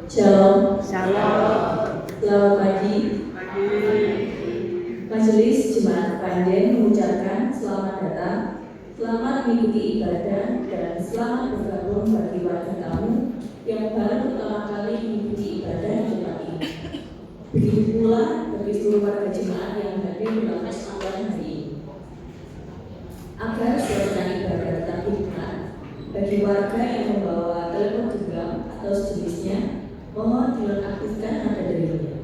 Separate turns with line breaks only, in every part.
Shalom.
Shalom.
Selamat pagi. Majelis Jemaat Panjen mengucapkan selamat datang, selamat mengikuti ibadah, dan selamat bergabung bagi warga tamu yang baru pertama kali mengikuti ibadah Jumat ini. Begitu pula bagi seluruh warga jemaat yang hadir dalam persekutuan hari ini. Agar suasana ibadah tetap hikmat, bagi warga yang membawa telepon genggam atau sejenisnya, mohon dinonaktifkan nada deringnya.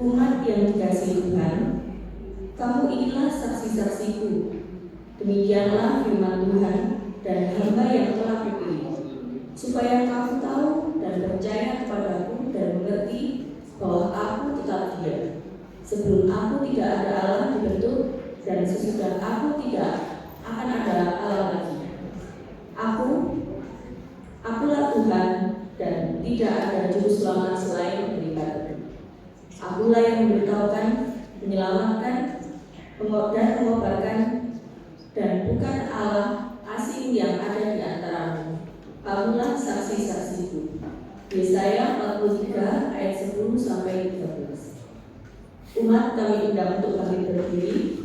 Umat yang dikasihi Tuhan, kamu inilah saksi-saksiku. Demikianlah firman Tuhan dan hamba yang telah kupilih, supaya kamu tahu dan percaya kepadaku dan mengerti bahwa aku tetap Dia. Sebelum aku tidak ada Allah dibentuk, dan sesudah aku tidak akan ada Allah lagi. Akulah Tuhan, dan tidak ada juru selamat selain daripada. Akulah yang memberitahukan, menyelamatkan, dan mengobarkan, dan bukan Allah asing yang ada di antaramu. Kamulah saksi-saksiku. Yesaya 43 ayat 10 sampai 13. Umat kami undang untuk kami berdiri.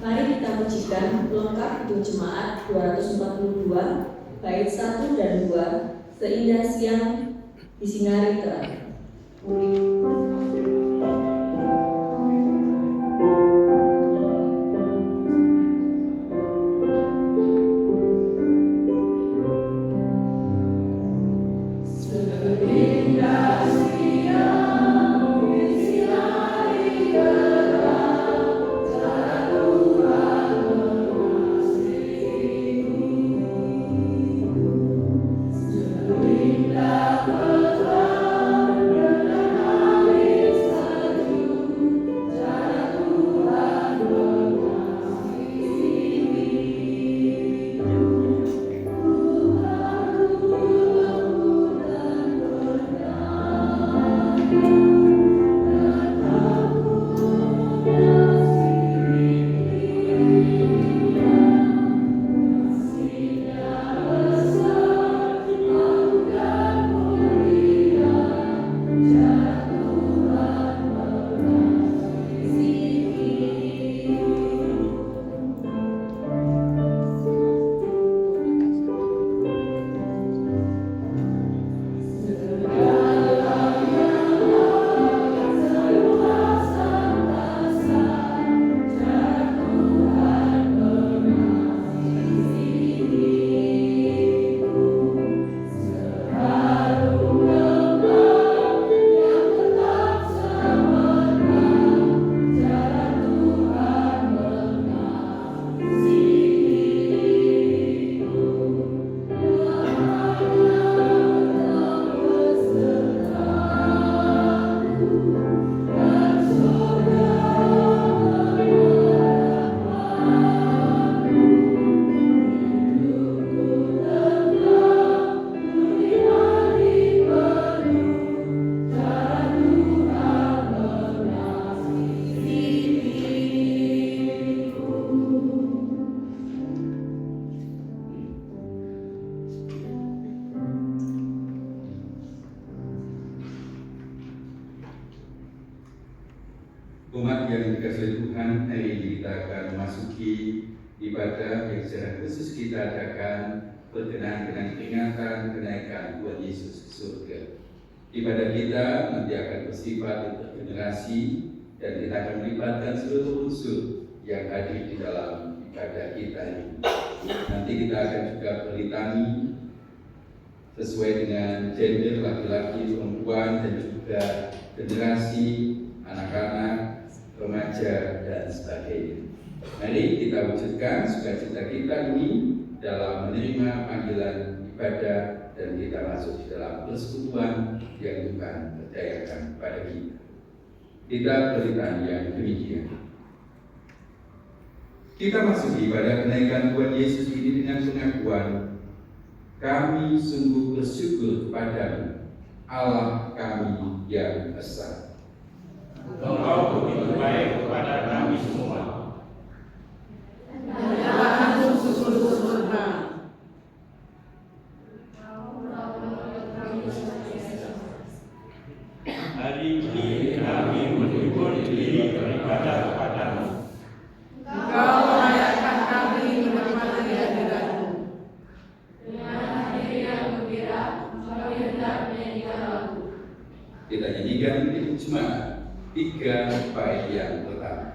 Mari kita pujikan pelengkap untuk jemaat 242 bait 1 dan 2 seindah siang disinari terang.
Umat yang dikasihi Tuhan, hari ini kita akan memasuki ibadah yang secara khusus kita adakan berkenaan dengan peringatan kenaikan Tuhan Yesus ke surga. Ibadah kita nanti akan bersifat intergenerasi dan kita akan melibatkan seluruh unsur yang hadir di dalam ibadah kita ini. Nanti kita akan juga berlitani sesuai dengan gender laki-laki, perempuan, dan juga generasi, anak-anak, remaja, dan sebagainya. Mari kita wujudkan sukacita kita ini dalam menerima panggilan ibadah dan kita masuk di dalam persekutuan yang Tuhan percayakan pada kita. Kita berlitani yang demikian. Kita masuk di ibadah kenaikan Tuhan Yesus ini dengan pengakuan, kami sungguh bersyukur kepadamu, Allah kami yang esa.
Engkau begitu baik kepada kami semua.
3 bait yang pertama.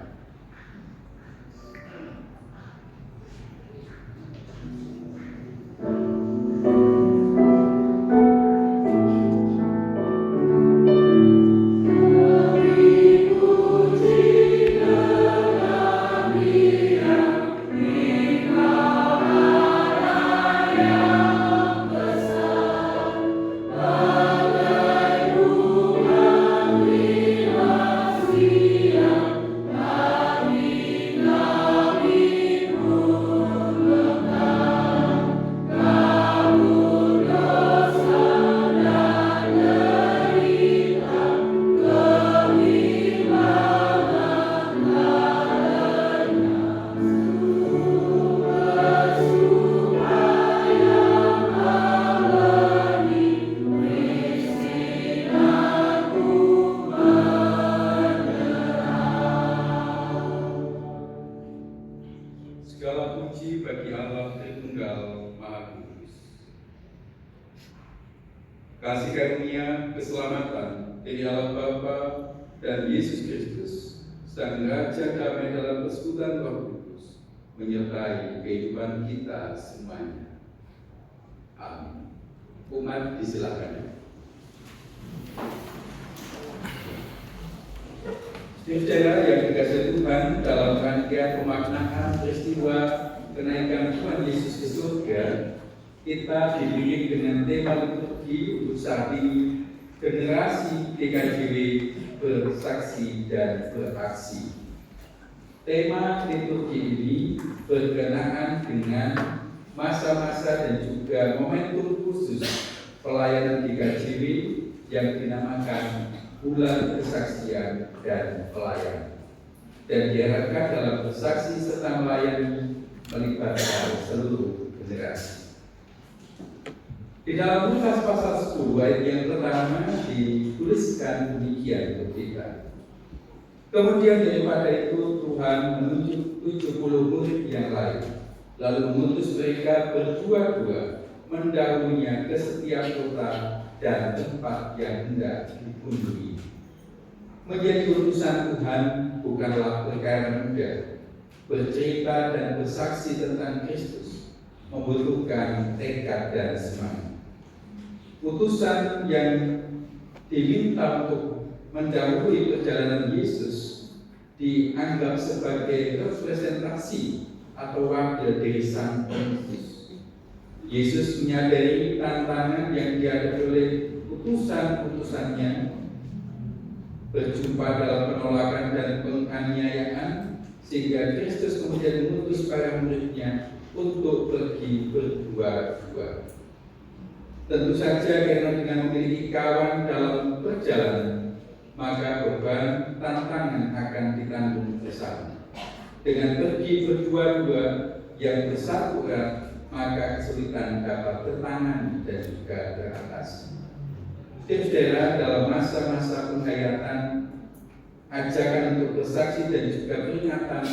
Segala puji bagi Allah Tritunggal Maha Kudus. Kasih karunia keselamatan dari Allah Bapa dan Yesus Kristus, Sang Raja damai dalam persekutuan Roh Kudus, menyertai kehidupan kita semuanya. Amin. Umat disilakan. Saudara yang dikasihi Tuhan, dalam rangkaian pemaknaan peristiwa kenaikan Tuhan Yesus ke surga, kita dibimbing dengan tema liturgi untuk saat ini, generasi DKJW bersaksi dan beraksi. Tema liturgi ini berkenaan dengan masa-masa dan juga momentum khusus pelayanan DKJW yang dinamakan Bulan Kesaksian dan Pelayanan, dan diharapkan dalam bersaksi serta melayani melibatkan seluruh generasi. Di dalam Lukas pasal 10 ayat yang pertama dituliskan demikian untuk kita. Kemudian daripada itu Tuhan menunjuk 70 murid yang lain, lalu mengutus mereka berdua-dua mendahulunya ke setiap kota dan tempat yang hendak dikunjungi. Menjadi utusan Tuhan bukanlah perkara mudah. Bercerita dan bersaksi tentang Kristus membutuhkan tekad dan semangat. Utusan yang diminta untuk mendahului perjalanan Yesus dianggap sebagai representasi atau wakil dari Sang Kristus. Yesus menyadari tantangan yang dihadapi oleh utusan-utusannya, berjumpa dalam penolakan dan penganiayaan, sehingga Kristus kemudian mengutus para muridnya untuk pergi berdua-dua. Tentu saja karena dengan memiliki kawan dalam perjalanan, maka beban tantangan akan ditanggung bersama. Dengan pergi berdua-dua yang bersatu erat, maka kesulitan dapat tertangani dan juga teratasi. Saudara, dalam masa-masa penghayatan, ajakan untuk bersaksi dan juga peringatan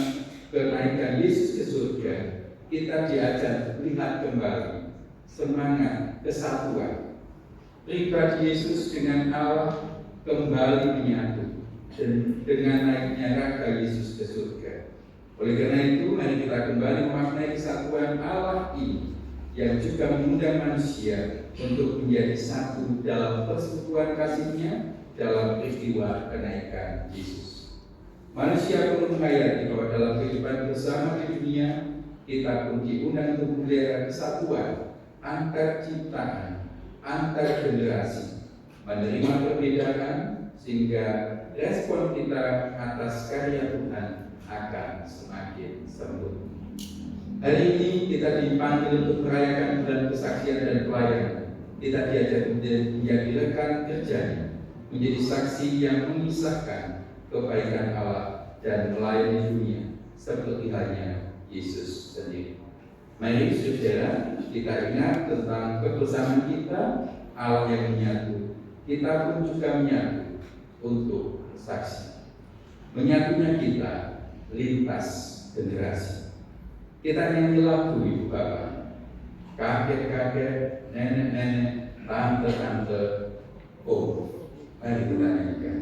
kenaikan Yesus ke surga, kita diajak melihat kembali semangat kesatuan. Pribadi Yesus dengan Allah kembali menyatu dan dengan naiknya raga Yesus ke surga. Oleh karena itu, mari kita kembali memaknai kesatuan Allah ini yang juga mengundang manusia untuk menjadi satu dalam persekutuan kasih-Nya dalam peristiwa kenaikan Yesus. Manusia perlu menghayati bahwa dalam kehidupan bersama di dunia, kita pun diundang untuk memelihara kesatuan antar ciptaan, antar generasi, menerima perbedaan sehingga respon kita atas karya Tuhan akan semakin sempurna. Hari ini kita dipanggil untuk merayakan bulan kesaksian dan pelayanan. Kita diajak menjadi rekan kerjanya, menjadi saksi yang mengisahkan kebaikan Allah dan melayani dunia seperti halnya Yesus sendiri. Mari saudara, kita ingat tentang kebersamaan kita, Allah yang menyatu. Kita pun juga menyatu untuk saksi. Menyatunya kita lintas generasi. Kita nyanyi lagu ibu bapak, kakek-kakek, nenek-nenek, tante-tante, oh, mari kita nyanyikan.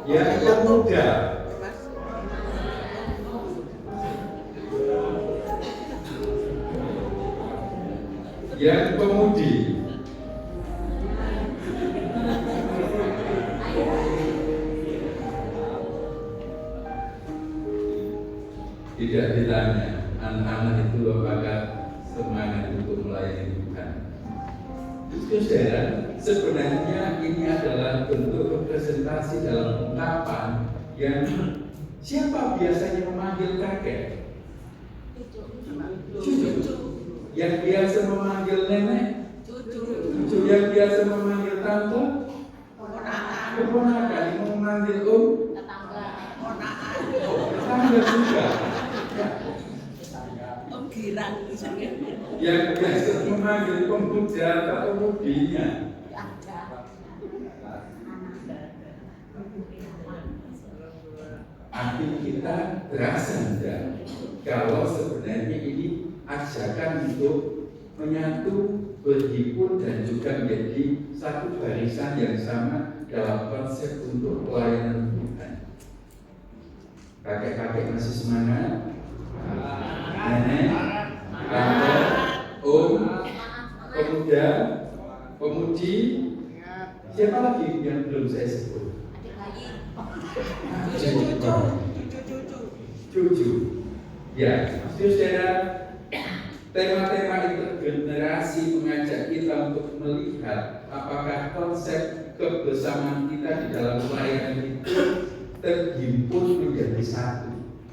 Yang muda, yang pemudi, tidak ditanya anak-anak itu apakah semangat untuk melayani Tuhan. Saudara, sebenarnya ini adalah bentuk representasi dalam ungkapan yang siapa biasanya memanggil kakek? Cucu. Yang biasa memanggil nenek? Cucu. Yang biasa memanggil tante? Keponakan. Yang memanggil tetangga. Tetangga juga.
Girang misalnya.
Yang biasa memanggil pemuda atau pemudinya. Arti kita terasa enggak kalau sebenarnya ini ajakan untuk menyatu, berhimpun dan juga menjadi satu barisan yang sama dalam konsep untuk pelayanan Tuhan. Kakek-kakek masih semangat? Nenek, tante, om, pemuda, pemudi, siapa lagi yang belum saya sebut? Cucu. Ya, saudara, tema-tema intergenerasi mengajak kita untuk melihat apakah konsep kebersamaan kita di dalam pelayanan itu terhimpun menjadi satu.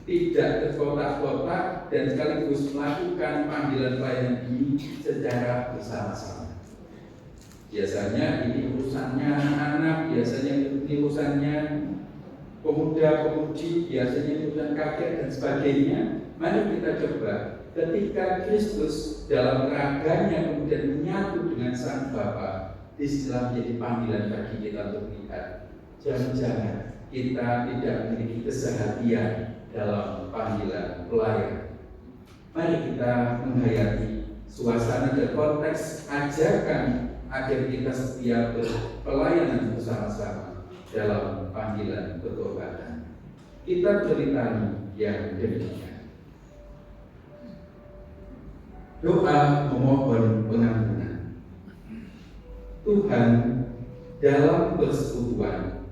Tidak terkotak-kotak dan sekaligus melakukan panggilan pelayanan ini secara bersama-sama. Biasanya ini urusannya anak-anak, biasanya ini urusannya pemuda-pemudi, biasanya ini urusan kakek dan sebagainya. Mari kita coba ketika Kristus dalam raganya kemudian menyatu dengan Sang Bapa, Istilah menjadi panggilan bagi kita untuk melihat. Jangan-jangan kita tidak memiliki kesehatian dalam panggilan pelayan. Mari kita menghayati suasana dan konteks ajakan agar kita setia berpelayanan bersama-sama dalam panggilan pertobatan. Kita beritani yang demikian. Doa memohon pengampunan. Tuhan, dalam persekutuan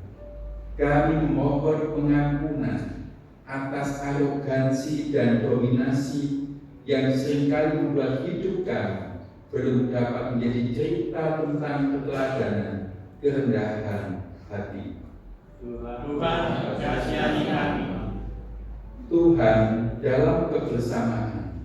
kami memohon pengampunan atas arogansi dan dominasi yang seringkali membuat hidup kami belum dapat menjadi cerita tentang keteladanan, kerendahan hati.
Tuhan, kasihani kami.
Tuhan, dalam kebersamaan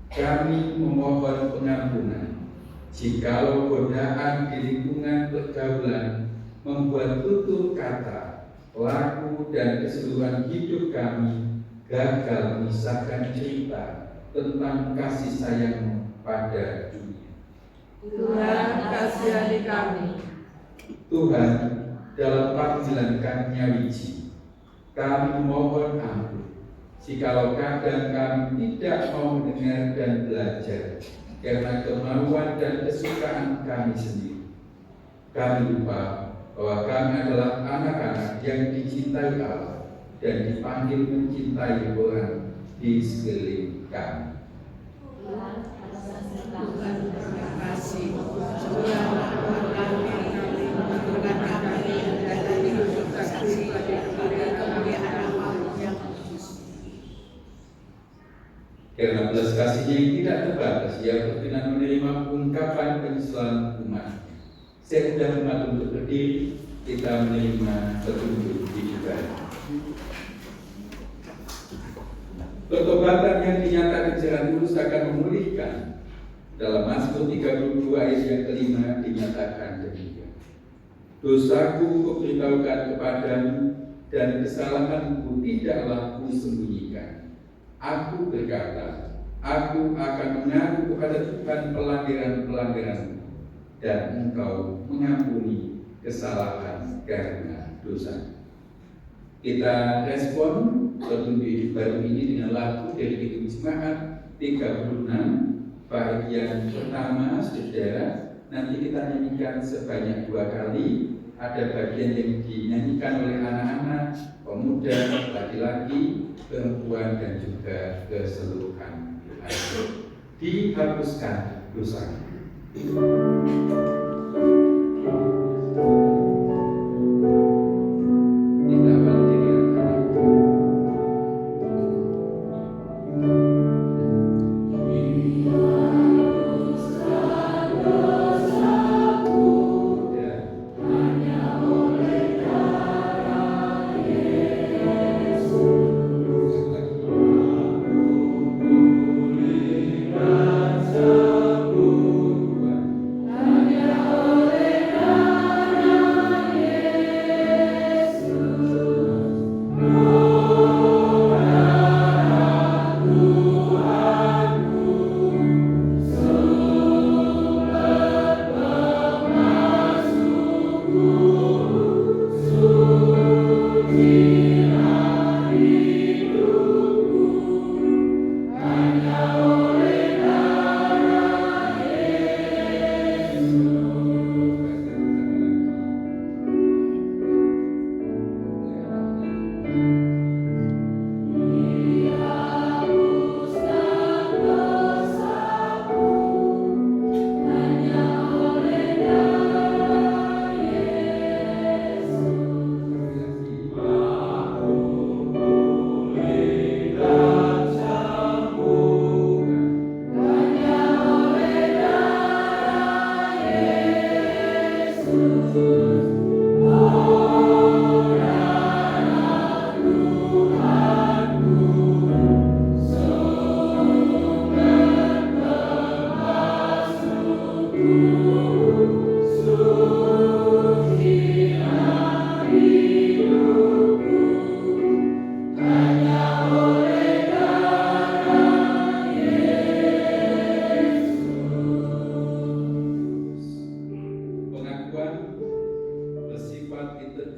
kami memohon pengampunan jikalau godaan di lingkungan pergaulan membuat tutur kata, laku dan keseluruhan hidup kami gagal mengisahkan cerita tentang kasih sayang pada dunia.
Tuhan, kasihani kami.
Tuhan, dalam panggilan Nyawiji, kami memohon ampun jikalau kadang kami tidak mau mendengar dan belajar karena kemauan dan kesukaan kami sendiri. Kami lupa bahwa kami adalah anak-anak yang dicintai Allah dan dipanggil mencintai orang di sekeliling kami.
Tuhan, terima kasih. Semoga kami dengan kami dan dari hidup kasih kemuliaan Allah yang kudus.
Karena belas kasihnya yang tidak terbatas, ia berkenan menerima ungkapan penyesalan umat. Saya sudah umat untuk berdiri, kita menerima petunjuk di ibadah. Pertobatan yang dinyatakan secara tulus akan memulihkan. Dalam Mazmur 32 ayat yang kelima dinyatakan demikian. Dosaku kuberitahukan kepadamu dan kesalahanku tidaklah kusembunyikan. Aku berkata, aku akan mengaku kepada Tuhan pelanggaran-pelanggaranmu dan Engkau mengampuni kesalahan karena dosa. Kita respon petunjuk baru ini dengan lagu dari Kidung Jemaat 36 bagian pertama, saudara. Nanti kita nyanyikan sebanyak 2 kali. Ada bagian yang dinyanyikan oleh anak-anak, pemuda, laki-laki, perempuan dan juga keseluruhan. Dihapuskan dosa.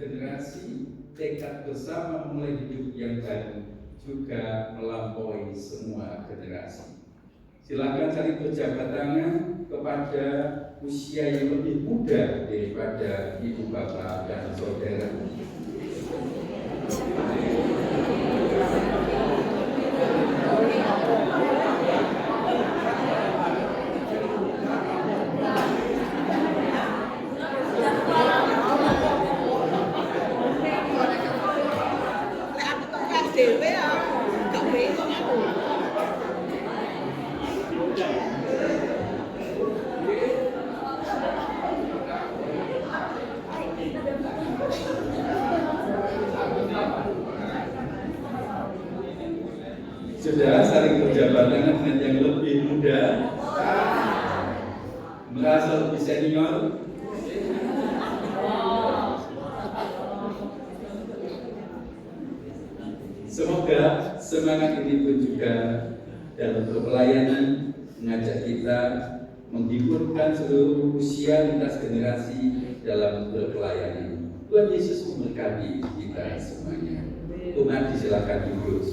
bergenerasi, tekad bersama memulai hidup yang baru juga melampaui semua generasi. Silakan saling berjabat tangan kepada usia yang lebih muda daripada ibu bapak dan saudara. Sudah saling berjabat tangan dengan yang lebih muda, merasa lebih senior. Semoga semangat ini pun juga dalam berpelayanan mengajak kita menghiburkan seluruh usia lintas generasi dalam berpelayanan. Tuhan Yesus memberkati kita semuanya. Tuhan disilakan duduk.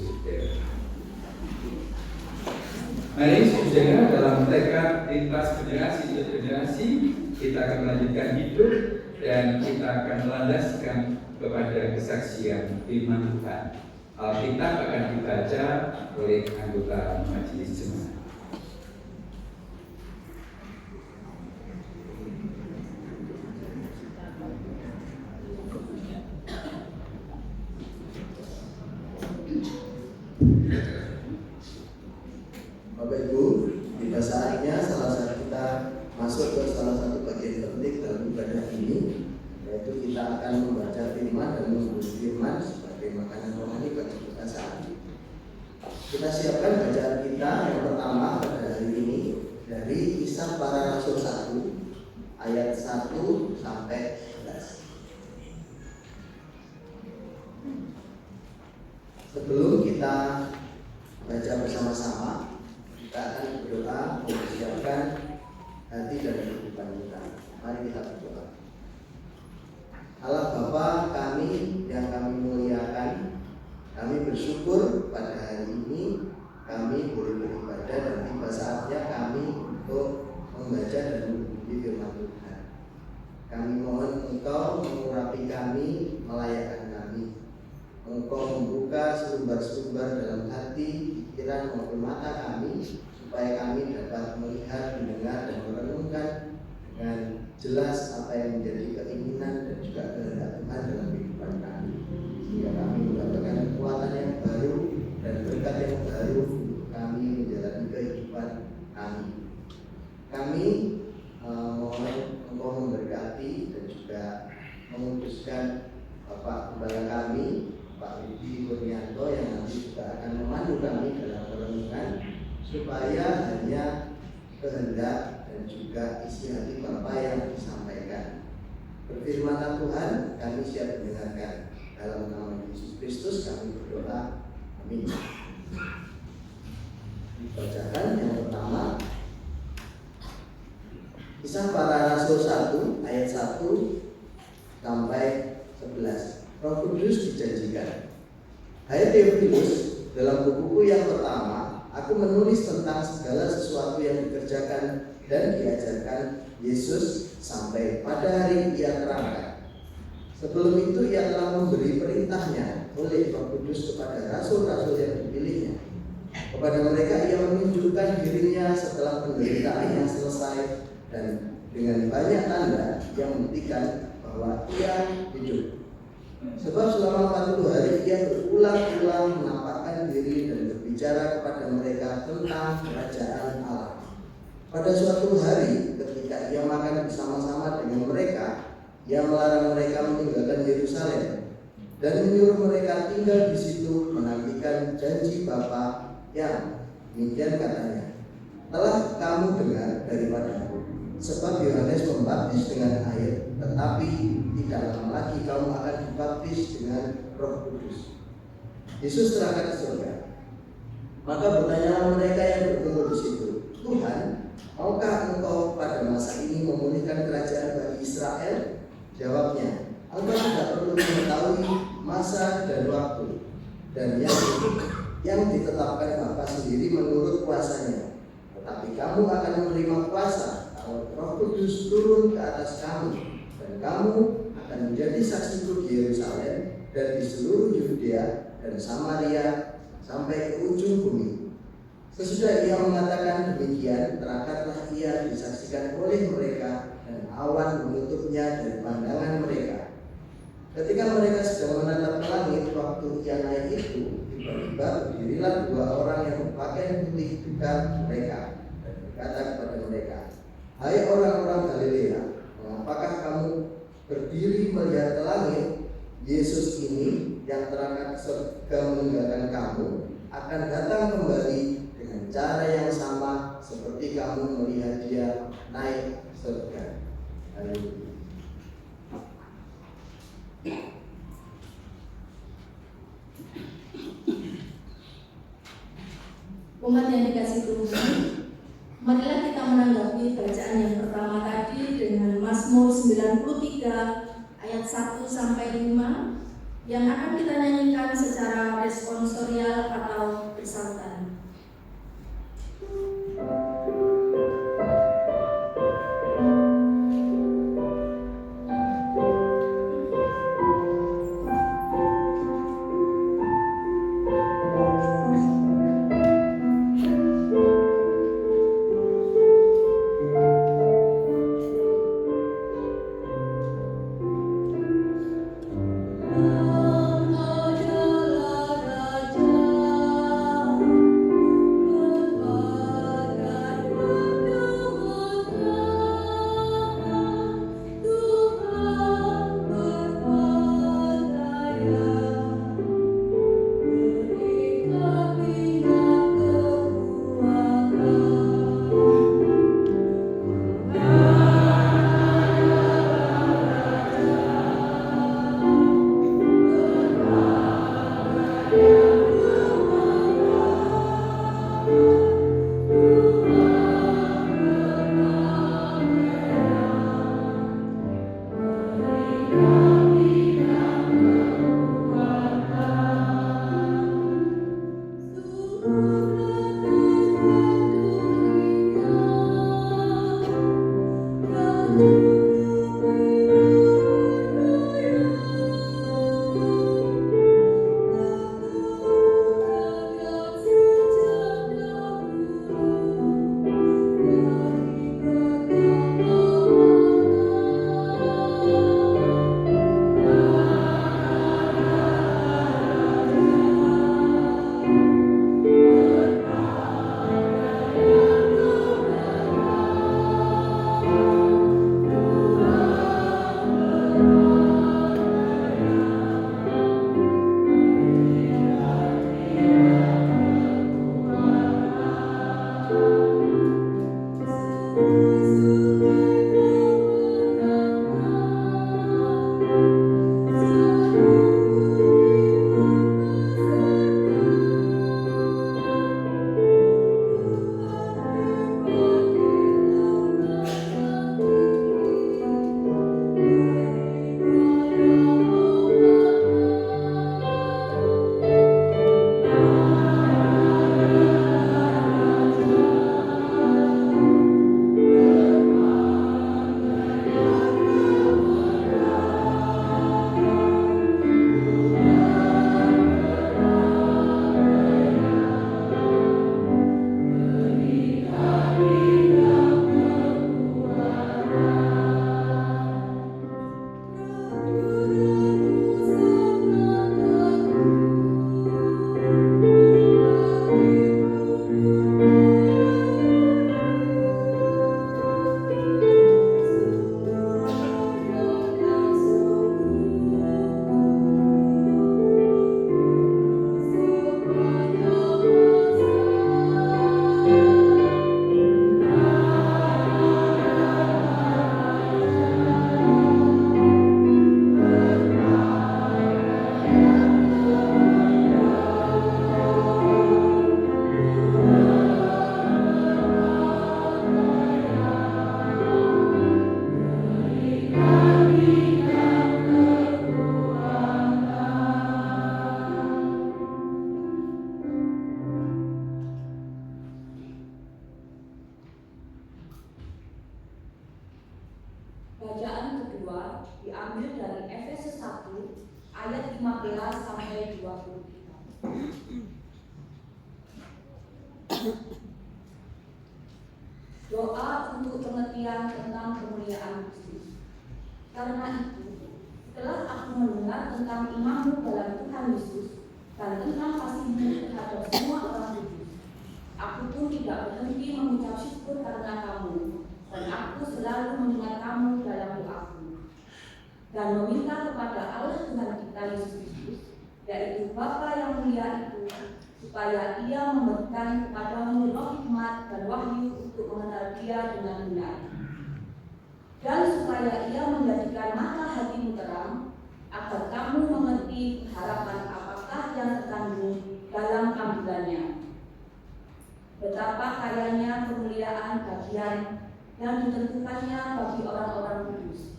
Mari saudara, dalam tekad lintas generasi ke generasi kita akan melanjutkan hidup dan kita akan melandaskan kepada kesaksian firman Tuhan. Alkitab akan dibaca oleh anggota majelis jemaat.
Bapak Ibu, tiba saatnya kita masuk ke salah satu bagian penting dalam ibadah ini, yaitu kita akan membaca firman dan memberi firman sebagai makanan rohani bagi kita saat ini. Kita siapkan bacaan kita yang pertama pada hari ini dari Kisah Para Rasul 1 ayat 1 sampai 11. Sebelum kita baca bersama-sama, kita akan berdoa mempersiapkan hati dan kehidupan kita. Mari kita berdoa. Allah Bapa kami yang kami muliakan, kami bersyukur pada hari ini kami boleh beribadah dan tiba saatnya kami untuk membaca dan mengikuti firman Tuhan. Kami mohon Engkau mengurapi kami, melayakkan kami. Engkau membuka sumber-sumber dalam hati, pikiran maupun mata kami, supaya kami dapat melihat, mendengar, dan merenungkan dengan jelas apa yang menjadi keinginan dan juga kehendak Tuhan dalam kehidupan kami, sehingga kami mendapatkan kekuatan yang baru dan berkat yang baru untuk kami menjalani kehidupan kami. Kami mohon Engkau memberkati dan juga memutuskan Bapak Gembala kami, Pak Rudi Kurnianto, yang nanti juga akan memandu kami dalam perenungan, supaya hanya kehendak dan juga isi hati Bapa yang disampaikan. Berfirmanlah Tuhan, kami siap mendengarkan. Dalam nama Yesus Kristus kami berdoa. Amin. Dibacakan yang pertama, Kisah Para Rasul 1 ayat 1 sampai 11. Roh Kudus dijanjikan. Hai Theophilus, dalam bukuku yang pertama, aku menulis tentang segala sesuatu yang dikerjakan dan diajarkan Yesus sampai pada hari Ia terangkat. Sebelum itu Ia telah memberi perintahnya oleh Roh Kudus kepada rasul-rasul yang dipilihnya. Kepada mereka Ia menunjukkan dirinya setelah penderitaannya selesai, dan dengan banyak tanda yang membuktikan bahwa Ia hidup. Sebab selama 40 hari Ia berulang-ulang menampakkan diri dan berbicara kepada mereka tentang kerajaan Allah. Pada suatu hari ketika Ia makan bersama-sama dengan mereka, Ia melarang mereka meninggalkan Yerusalem dan menyuruh mereka tinggal di situ menantikan janji Bapa yang, demikian katanya, telah kamu dengar daripadaku. Sebab Yohanes membaptis dengan air, tetapi tidak lama lagi kamu akan dibaptis dengan Roh Kudus. Yesus terangkat ke surga. Maka bertanyalah mereka yang berkumpul di situ, Tuhan, maukah Engkau pada masa ini memulihkan kerajaan bagi Israel? Jawabnya, Engkau tidak perlu mengetahui masa dan waktu dan yang ditetapkan Bapa sendiri menurut kuasanya. Tetapi kamu akan menerima kuasa kalau Roh Kudus turun ke atas kamu, dan kamu akan menjadi saksiku di Yerusalem dan di seluruh Yudea dan Samaria sampai ke ujung bumi. Sesudah ia mengatakan demikian, terangkatlah ia disaksikan oleh mereka, dan awan menutupnya dari pandangan mereka. Ketika mereka sedang menatap ke langit waktu ia naik itu, tiba-tiba berdirilah 2 orang yang berpakaian putih dekat mereka dan berkata kepada mereka, "Hai orang-orang Galilea, mengapakah kamu berdiri melihat ke langit? Yesus ini yang terangkat ke surga meninggalkan kamu akan datang kembali dengan cara yang sama seperti kamu melihat dia naik ke surga." Haleluya.
Umat yang dikasih Tuhan, marilah kita menanggapi bacaan yang pertama tadi dengan Mazmur 93 ayat 1 sampai 5 yang akan kita nyanyikan secara responsorial atau bersautan. diambil dari Efesus 1 ayat 15 sampai 20. Doa untuk pengertian tentang kemuliaan Kristus. Karena itu, setelah aku mendengar tentang imanmu dalam Tuhan Yesus dan tentang kasihmu terhadap semua orang kudus, aku pun tidak berhenti mengucap syukur karena kamu, dan aku selalu mengingat kamu dalam doaku dan meminta kepada Allah Tuhan kita Yesus Kristus, yaitu Bapa yang mulia itu, supaya Ia memberikan kepadamu roh hikmat dan wahyu untuk mengenal Dia dengan benar, dan supaya Ia menjadikan mata hatimu terang, agar kamu mengerti harapan apakah yang terkandung dalam panggilannya, betapa kayanya kemuliaan bagian yang ditentukannya bagi orang-orang kudus,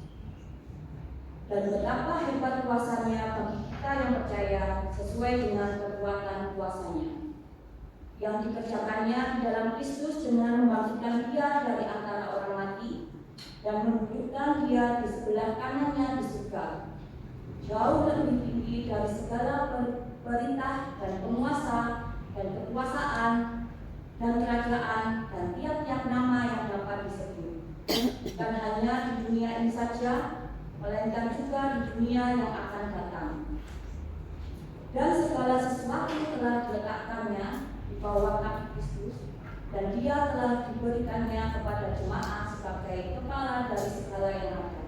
dan betapa hebat kuasanya bagi kita yang percaya sesuai dengan kekuatan kuasanya yang dikerjakannya di dalam Kristus dengan membangkitkan Dia dari antara orang mati dan menundukkan Dia di sebelah kanannya di surga, jauh lebih tinggi dari segala perintah dan penguasa dan kekuasaan dan kerajaan dan tiap-tiap nama yang dapat disebut, bukan hanya di dunia ini saja, melainkan juga di dunia yang akan datang. Dan segala sesuatu telah diletakkannya di bawah kaki Kristus, dan Dia telah diberikannya kepada jemaat sebagai kepala dari segala yang ada.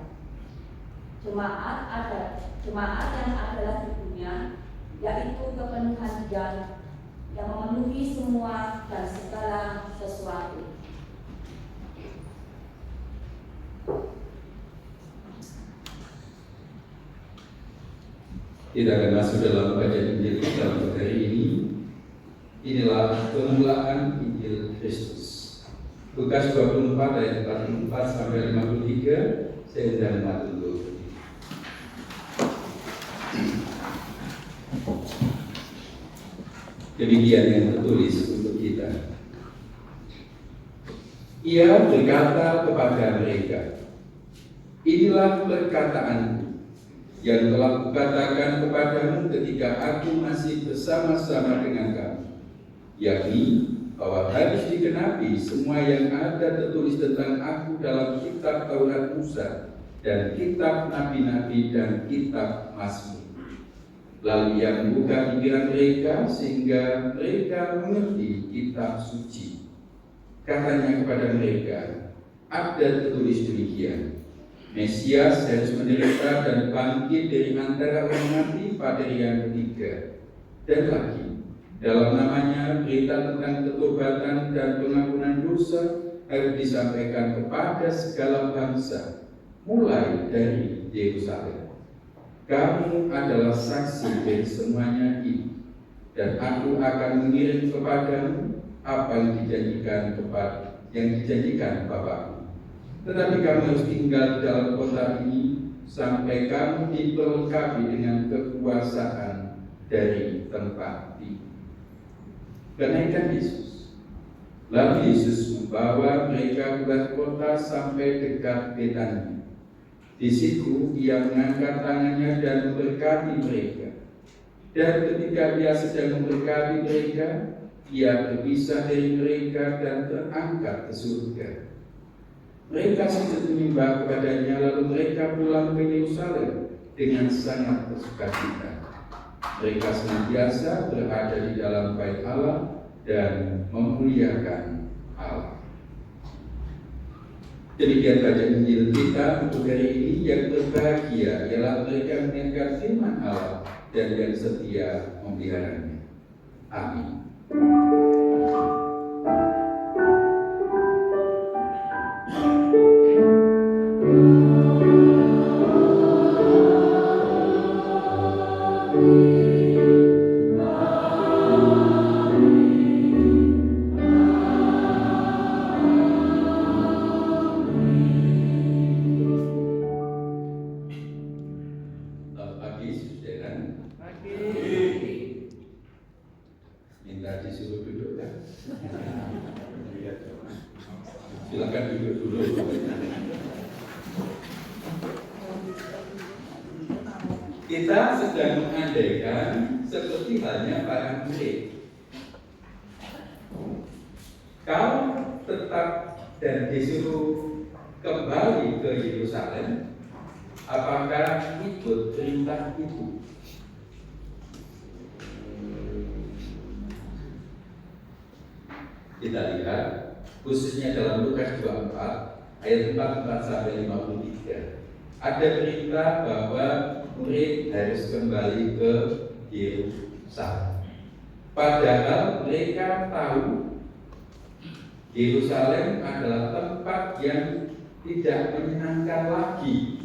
Jemaat yang adalah tubuhnya, yaitu kepenuhan Dia yang memenuhi semua dan segala sesuatu.
Kita akan masuk dalam bacaan Injil kita untuk hari ini. Inilah permulaan Injil Kristus. Lukas 24 ayat 44 sampai 53. Saya sedang membaca dulu. Demikian yang tertulis untuk kita. Ia berkata kepada mereka, inilah perkataanku yang telah kukatakan kepadamu ketika aku masih bersama-sama dengan kamu, yakni bahwa harus digenapi semua yang ada tertulis tentang aku dalam kitab Taurat Musa dan kitab Nabi-Nabi dan kitab Mazmur. Lalu ia membuka pikiran mereka sehingga mereka mengerti kitab suci. Katanya kepada mereka, ada tertulis demikian, Mesias harus menderita dan bangkit dari antara orang mati pada hari yang ketiga. Dan lagi, dalam namanya berita tentang ketobatan dan pengampunan dosa harus disampaikan kepada segala bangsa, mulai dari Yerusalem. Kamu adalah saksi dari semuanya ini, dan aku akan mengirim kepadamu apa yang dijanjikan Bapakmu. Tetapi kamu harus tinggal di dalam kota ini sampai kamu diperlengkapi dengan kekuasaan dari tempat ini. Kenaikan Yesus. Lalu Yesus membawa mereka keluar kota sampai dekat Betania. Di situ ia mengangkat tangannya dan memberkati mereka. Dan ketika dia sedang memberkati mereka, ia berpisah dari mereka dan terangkat ke surga. Mereka sujud menyembah kepadanya, lalu mereka pulang ke Yerusalem dengan sangat bersukacita. Mereka senantiasa berada di dalam bait Allah dan memuliakan Allah. Demikian bacaan Injil kita untuk hari ini. Yang berbahagia ialah mereka yang mendengar firman Allah dan yang setia memeliharanya. Amin. Minta disuruh duduk Kita sedang mengandaikan seperti halnya para murid. Kau tetap dan disuruh kembali ke Yerusalem, apakah ikut perintah itu? Kita lihat khususnya dalam Lukas 24 ayat 44 sampai 53. Ada perintah bahwa murid harus kembali ke Yerusalem. Padahal mereka tahu Yerusalem adalah tempat yang tidak menyenangkan lagi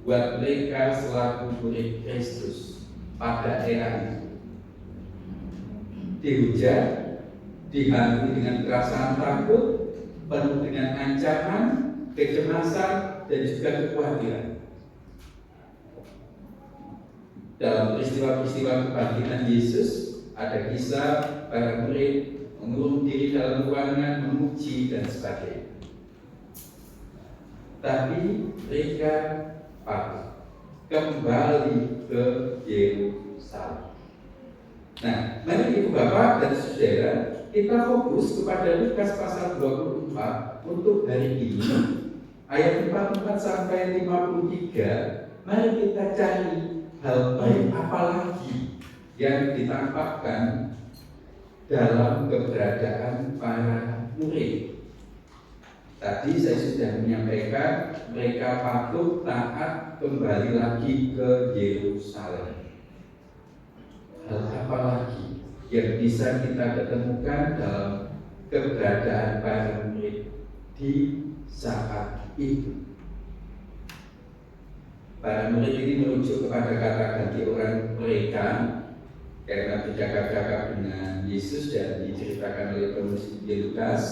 buat mereka selaku murid Kristus pada era itu. Dihujat, dihantui dengan perasaan takut, penuh dengan ancaman, kecemasan, dan juga kekhawatiran. Dalam peristiwa-peristiwa kebangkitan Yesus, ada kisah para murid mengurung diri dalam ruangan, memuji dan sebagainya. Tapi mereka patuh kembali ke Yerusalem. Nah, mari Ibu Bapak dan Saudara, kita fokus kepada Lukas pasal 24 untuk hari ini, ayat 44 sampai 53. Mari kita cari hal baik apa lagi yang ditampakkan dalam keberadaan para murid. Tadi saya sudah menyampaikan mereka patuh taat kembali lagi ke Yerusalem. Hal apa lagi yang bisa kita ketemukan dalam keberadaan para murid di saat itu? Para murid ini merujuk kepada kata ganti orang mereka karena bercakap-cakap dengan Yesus dan diceritakan oleh penulis Lukas,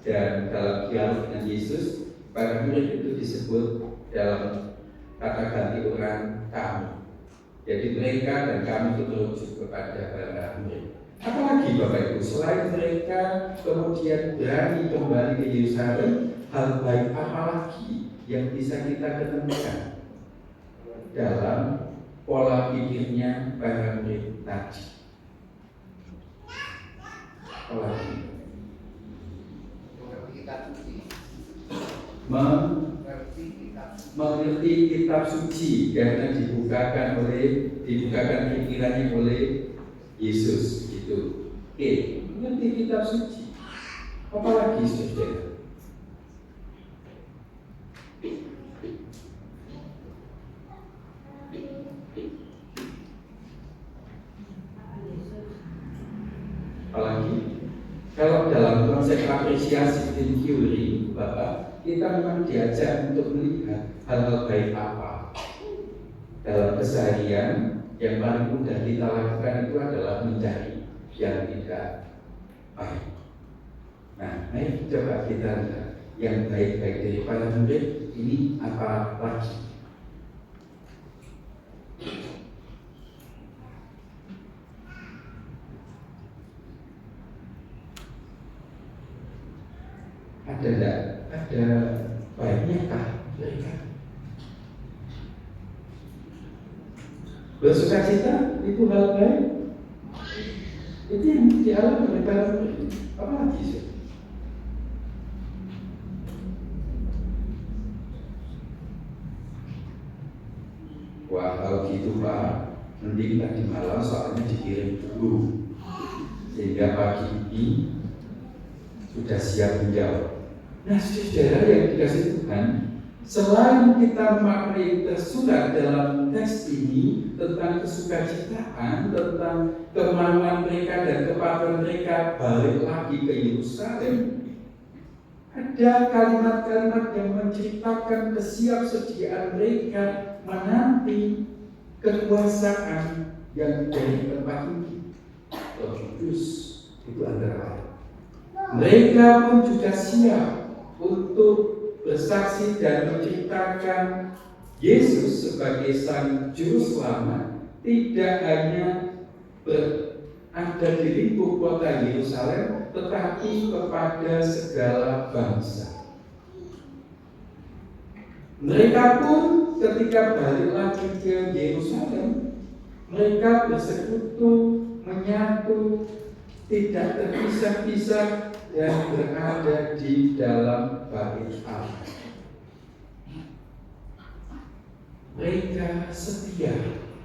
dan dalam dialog dengan Yesus, para murid itu disebut dalam kata ganti orang kami. Jadi mereka dan kami itu merujuk kepada para murid. Apalagi Bapak Ibu, selain mereka kemudian berani kembali ke Yerusalem, hal baik apa lagi yang bisa kita ketemukan dalam pola pikirnya para murid tadi? Mengerti kitab suci karena dibukakan pikirannya oleh Yesus gitu. Oke, mengerti kitab suci. Apalagi saudara? Apalagi kalau dalam konsep apresiasi in theory, Bapak, kita memang diajak untuk melihat hal-hal baik apa dalam keseharian. Yang paling mudah kita lakukan itu adalah mencari yang tidak baik. Nah, mari coba kita lihat yang baik-baik dari para murid ini apa lagi. Ada baiknya kah mereka? Bersuka cita itu hal baik. Itu yang dialami oleh para murid. Apa lagi sih? Wah, kalau gitu Pak, mending tadi malam soalnya dikirim dulu, sehingga pagi ini sudah siap menjawab. Nah, saudara yang dikasih Tuhan, selain kita memaknai tersurat dalam teks ini tentang kesukacitaan, tentang kemauan mereka dan kepatuhan mereka balik lagi ke Yerusalem, ada kalimat-kalimat yang menceritakan kesiapsediaan mereka menanti kekuasaan yang dari tempat ini. Roh Kudus itu antara lain. Mereka pun juga siap untuk bersaksi dan menceritakan Yesus sebagai Sang Juru Selamat, tidak hanya berada di lingkup kota Yerusalem, tetapi kepada segala bangsa. Mereka pun ketika balik lagi ke Yerusalem, Mereka bersekutu, menyatu, tidak terpisah-pisah dan berada di dalam bait Allah. Mereka setia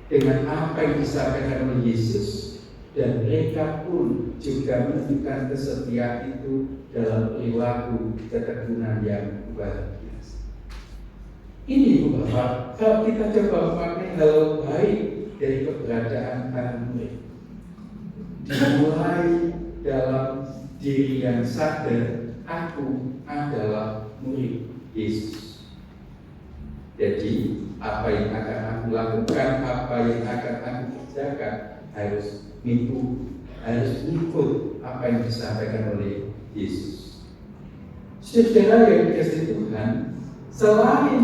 dengan apa yang disampaikan oleh Yesus, dan mereka pun juga menunjukkan kesetiaan itu dalam perilaku ketekunan yang luar biasa. Ini Bapak, kalau kita coba memakai hal baik dari keberadaan para murid, dimulai dalam diri yang sadar, aku adalah murid Yesus. Jadi apa yang akan aku lakukan, apa yang akan aku kerjakan harus ikut apa yang disampaikan oleh Yesus. Saudara yang dikasihi Tuhan, selain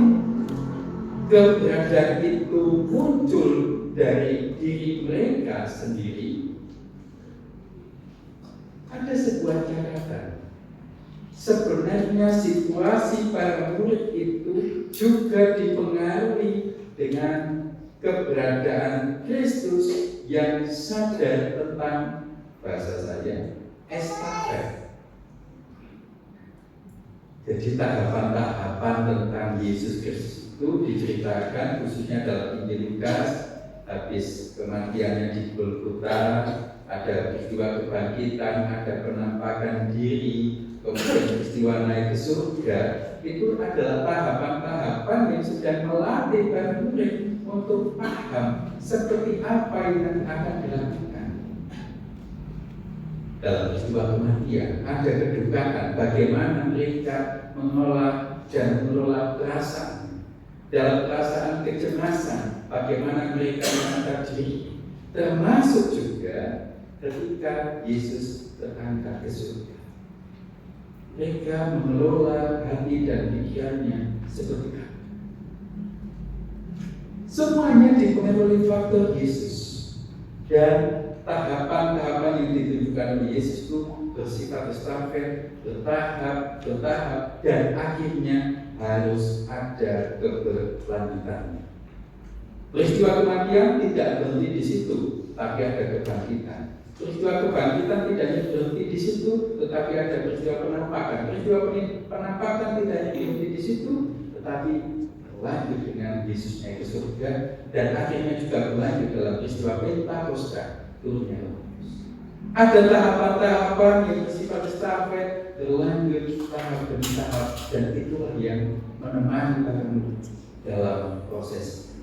keberadaan itu muncul dari diri mereka sendiri, ada sebuah catatan. Sebenarnya situasi para murid itu juga dipengaruhi dengan keberadaan Kristus yang sadar tentang, bahasa saya, estafet. Jadi tahapan-tahapan tentang Yesus Kristus itu diceritakan khususnya dalam Injil Lukas. Habis kematiannya di Golgota, ada peristiwa kebangkitan, ada penampakan diri, kemudian peristiwa naik ke surga. Itu adalah tahapan-tahapan yang sedang melatih para murid untuk paham seperti apa yang akan dilakukan. Dalam peristiwa kematian ada kedukaan bagaimana mereka mengolah dan mengelola perasaan. Dalam perasaan kecemasan, bagaimana mereka menata diri, termasuk juga ketika Yesus terangkat ke surga. Mereka mengelola hati dan pikirannya seperti apa? Semuanya dipengaruhi faktor Yesus, dan tahapan-tahapan yang ditunjukkan oleh Yesus itu bersifat estafet, bertahap, dan akhirnya harus ada keberlanjutannya. Peristiwa kematian tidak berhenti di situ, tapi ada kebangkitan. Peristiwa kebangkitan tidak berhenti di situ, tetapi ada peristiwa penampakan. Peristiwa penampakan tidak berhenti di situ, tetapi berlanjut dengan Yesus naik ke surga, dan akhirnya juga berlanjut dalam peristiwa Pentakosta, turunnya Roh Kudus. Ada tahapan-tahapan yang bersifat estafet, berlanjut tahap demi tahap, dan itulah yang menemani kamu dalam proses.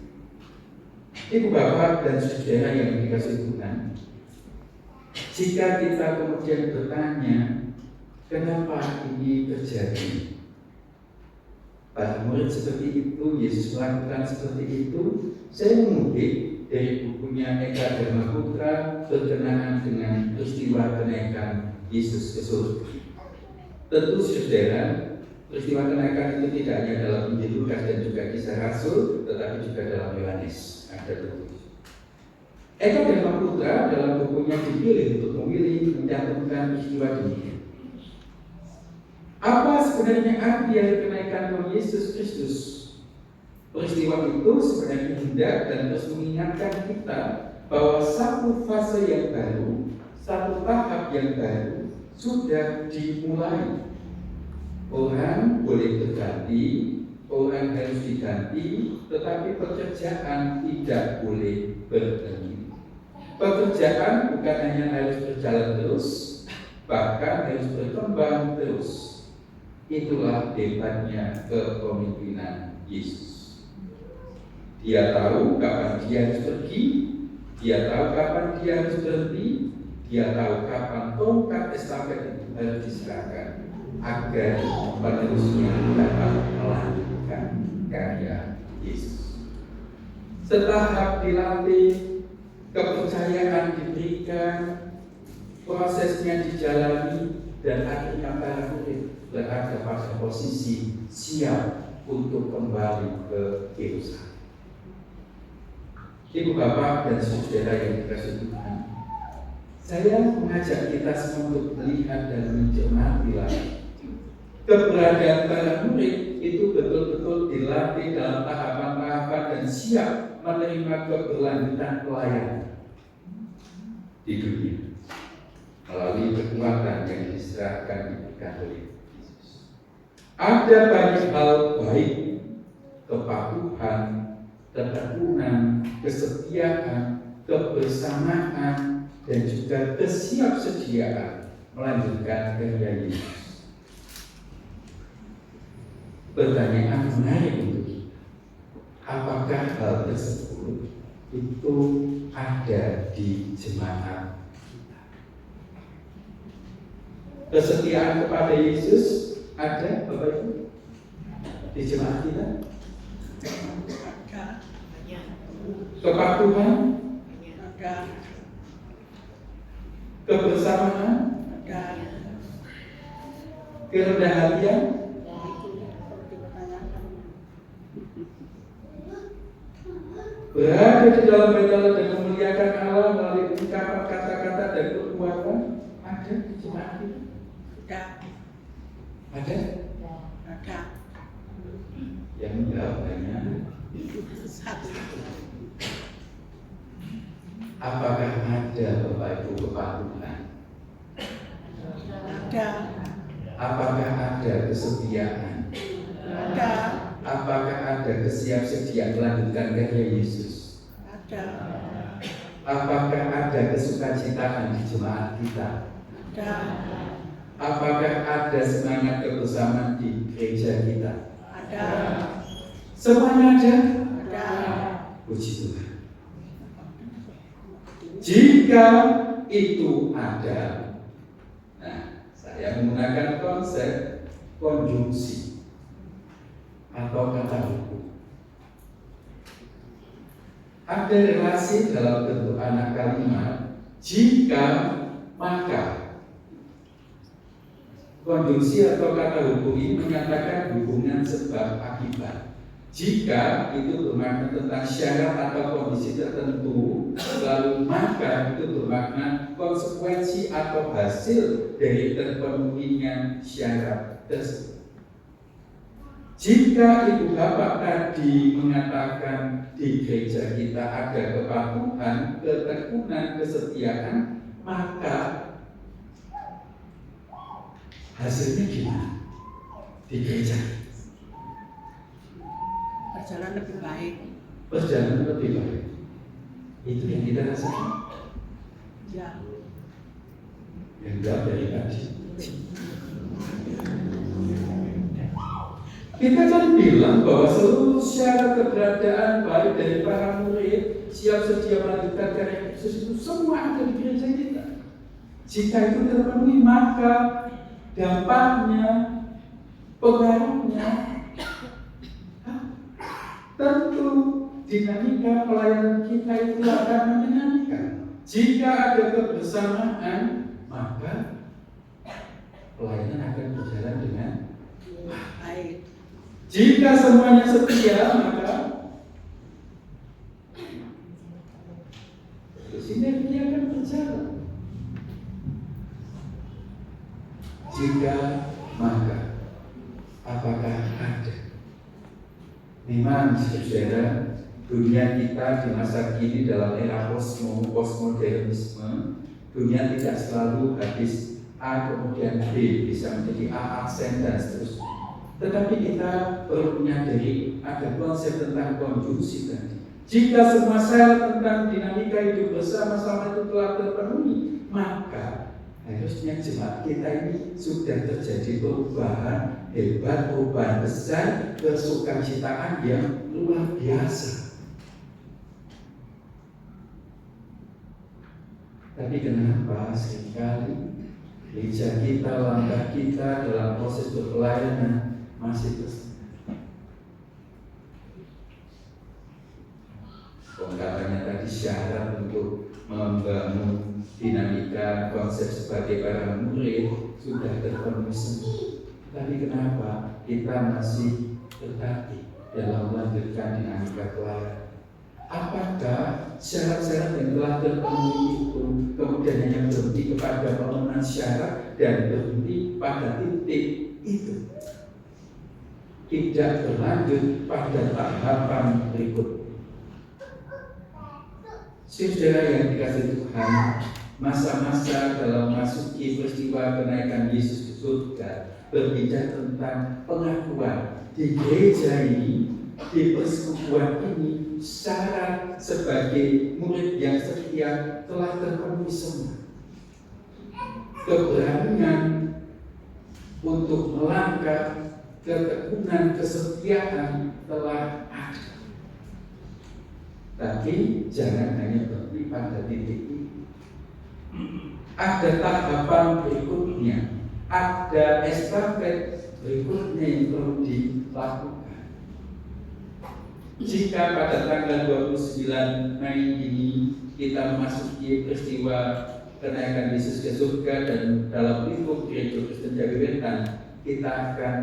Ibu bapak dan saudara yang dikasihi Tuhan, jika kita kemudian bertanya, kenapa ini terjadi? Para murid seperti itu, Yesus melakukan seperti itu. Saya mengutip dari bukunya Eka Dharma Putra berkenaan dengan peristiwa kenaikan Yesus ke surga. Tentu saudara, peristiwa kenaikan itu tidak hanya dalam Injil Lukas dan juga Kisah Rasul, tetapi juga dalam Yohanes. Ada tertulis. Eka Dharma Putra dalam bukunya dipilih untuk memilih mencantumkan peristiwa demikian. Apa sebenarnya arti dari kenaikan Tuhan Yesus Kristus? Peristiwa itu sebenarnya hendak dan terus mengingatkan kita bahwa satu fase yang baru, satu tahap yang baru sudah dimulai. Orang boleh berganti, orang harus diganti, tetapi pekerjaan tidak boleh berhenti. Pekerjaan bukan hanya harus berjalan terus, bahkan harus berkembang terus. Itulah hebatnya kepemimpinan Yesus. Dia tahu kapan dia harus pergi, dia tahu kapan dia harus berhenti, dia tahu kapan tongkat estafet itu harus diserahkan agar penerusnya dapat melanjutkan karya Yesus. Setahap dilatih, kepercayaan diberikan, prosesnya dijalani, dan akhirnya para murid berada pada posisi siap untuk kembali ke Yerusalem. Ibu bapak dan saudara yang dikasihi Tuhan, saya mengajak kita semua untuk melihat dan mencermati lagi keberadaan para murid itu betul-betul dilatih dalam tahapan-tahapan dan siap menerima keberlanjutan pelayanan di dunia melalui kekuatan yang diserahkan diberikan oleh Yesus. Ada banyak hal baik, kepatuhan, ketekunan, kesetiaan, kebersamaan, dan juga kesiapsediaan melanjutkan karya Yesus. Pertanyaan menarik untuk kita, apakah hal tersebut itu ada di jemaat kita? Kesetiaan kepada Yesus ada, Bapak Ibu, di jemaat kita? Kepatuhan, kebersamaan, kerendahan hatian, berada di dalam bait Allah dan memuliakan Allah melalui ungkapan kata-kata dan perbuatan, ada di jemaat kita? Ada? Yang menjawab hanya
Satu.
apakah ada, Bapak Ibu, kepatuhan?
Ada.
Apakah ada kesetiaan?
Ada.
Apakah ada kesiapsediaan melanjutkan karya Yesus?
Ada.
Apakah ada kesukacitaan di jemaat kita?
Ada.
Apakah ada semangat kebersamaan di gereja kita?
Ada.
Semuanya ada.
Ada.
Puji Tuhan. Jika itu ada, nah, saya menggunakan konsep konjungsi atau kata hukum. Ada relasi dalam bentuk anak kalimat jika, maka. Konjungsi atau kata hukum ini menyatakan hubungan sebab akibat. Jika itu bermakna tentang syarat atau kondisi tertentu, lalu maka itu bermakna konsekuensi atau hasil dari terpenuhinya syarat tersebut. Jika ibu bapak tadi mengatakan di gereja kita ada kepatuhan, ketekunan, kesetiaan, maka hasilnya gimana di gereja?
Berjalan lebih baik.
Berjalan lebih baik. Itu yang kita rasakan.
Ya.
Yang jawab dari tadi. Kita kan bilang bahwa seluruh syarat keberadaan baik dari para murid siap sedia melanjutkan karya Yesus itu semua ada di gereja kita. Jika itu terpenuhi, maka dampaknya, pengaruhnya, tentu dinamika pelayanan kita itu akan menyenangkan. Jika ada kebersamaan, maka pelayanan akan berjalan dengan
Baik.
jika semuanya setia, maka sinergi akan berjalan. Jika, maka apakah ada? Memang, saudara, dunia kita di masa kini dalam era postmodernisme, dunia tidak selalu habis A kemudian B, bisa menjadi A aksen dan seterusnya. Tetapi kita perlu menyadari ada konsep tentang konjungsi tadi. Jika semua sel tentang dinamika hidup bersama-sama itu telah terpenuhi, maka harusnya jemaat kita ini sudah terjadi perubahan hebat, perubahan besar, kesukacitaan yang luar biasa. Tapi kenapa seringkali gereja kita, langkah kita dalam proses berpelayanan masih tersendat? Katanya tadi syarat untuk membangun dinamika konsep sebagai para murid sudah terpenuhi semua. Tapi kenapa kita masih tertatih dalam melanjutkan dinamika pelayanan? Apakah syarat-syarat yang telah terpenuhi itu kemudian hanya berhenti kepada pemenuhan syarat dan berhenti pada titik itu, tidak berlanjut pada tahapan berikut? Saudara yang dikasihi Tuhan, masa-masa dalam masuki peristiwa kenaikan Yesus ke surga berbicara tentang pengakuan di gereja ini, di persekutuan ini, syarat sebagai murid yang setia telah terpenuhi semua. Keberanian untuk melangkah, ketekunan, kesetiaan telah ada. Tapi jangan hanya berhenti pada titik ini. Ada tahapan berikutnya, ada estafet berikutnya yang perlu dilakukan. Jika pada tanggal 29 Mei ini kita memasuki peristiwa kenaikan Yesus ke surga dan dalam liturgi Gereja Kristen Jawiwetan kita akan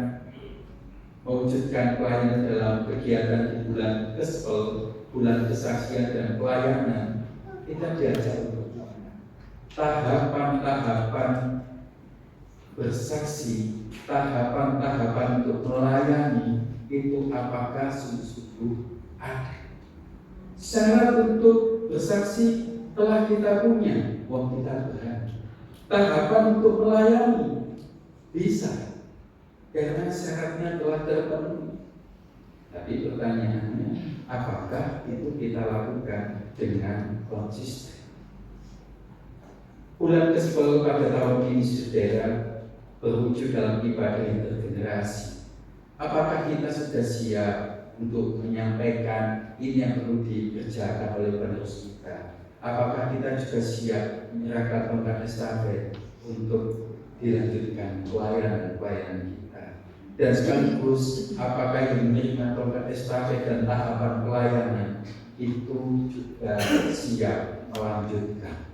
mewujudkan pelayanan dalam kegiatan di bulan Gospel, bulan kesaksian dan pelayanan. Kita diajak untuk tahapan-tahapan bersaksi, tahapan-tahapan untuk melayani itu apakah sungguh-sungguh ada. Syarat untuk bersaksi telah kita punya, kita berani. Tahapan untuk melayani bisa, karena syaratnya telah terpenuhi. Tapi pertanyaannya, apakah itu kita lakukan dengan konsisten? Bulan Gospel pada tahun ini, saudara, berwujud dalam ibadah yang tergenerasi. Apakah kita sudah siap untuk menyampaikan ini yang perlu dikerjakan oleh penerus kita? Apakah kita juga siap menyerahkan tongkat estafet untuk dilanjutkan pelayanan kita? Dan sekaligus, apakah yang menerima tongkat estafet dan tahapan pelayanan itu juga siap melanjutkan?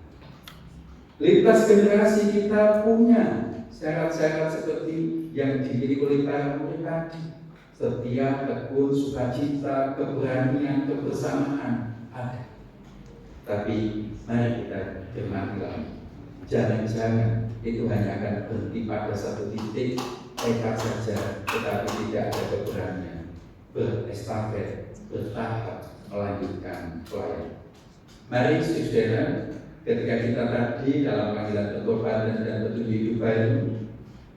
Lintas generasi kita punya syarat-syarat seperti yang dimiliki oleh para murid tadi. Setia, tekun, sukacita, keberanian, kebersamaan ada. Tapi mari kita cermati lagi. Jangan-jangan itu hanya akan berhenti pada satu titik tekad saja, tetapi tidak ada keberanian berestafet, bertahap melanjutkan pelayanan. Mari saudara, ketika kita tadi dalam panggilan pengobatan dan petunjuk hidup baru,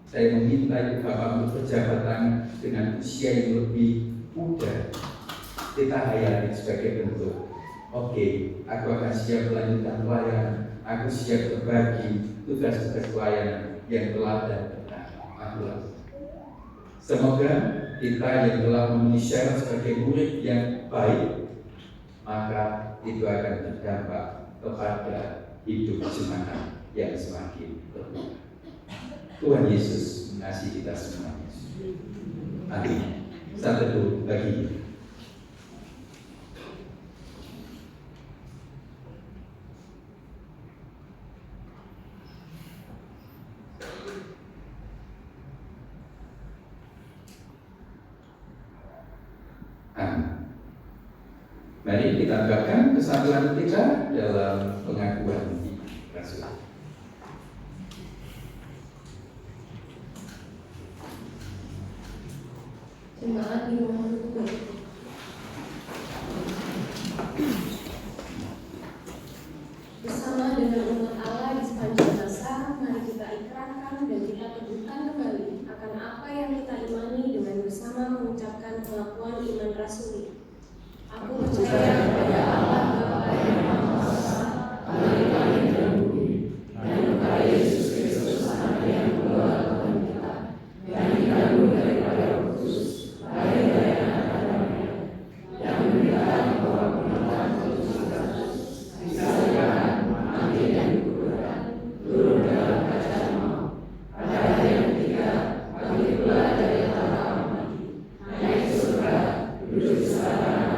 saya meminta Ibu Bapak berjabat tangan dengan usia yang lebih muda. Kita hayati sebagai bentuk, oke, aku akan siap melanjutkan pelayanan, aku siap berbagi tugas-tugas pelayanan yang telah dan pernah aku lakukan. Semoga kita yang telah memenuhi syarat sebagai murid yang baik, maka itu akan berdampak kepada hidup jemaat yang semakin berubah. Tuhan Yesus mengasihi kita semuanya. Amin. Satu bagi. Mari kita anggarkan kesatuan kita dalam pengakuan Rasul.
Jemaat di rumah Tuhan. Bersama dengan umat Allah di sepanjang masa, mari kita ikrarkan dan kita teguhkan kembali akan apa yang kita imani dengan bersama mengucapkan pengakuan iman rasuli. Aku percaya kepada Allah Bapa yang Maha Kuasa, Allah yang terbukti, dan kepada Yesus Kristus Anak yang keluar Tuhan kita, yang dikandung daripada Roh Kudus, lahir dari anak Maria, yang menderita di bawah pemerintahan Pontius Pilatus, disalibkan, mati dan dikuburkan, turun dalam keadaan maut, pada hari yang ketiga bangkit pula dari antara orang mati, naik ke surga, duduk di sebelah kanan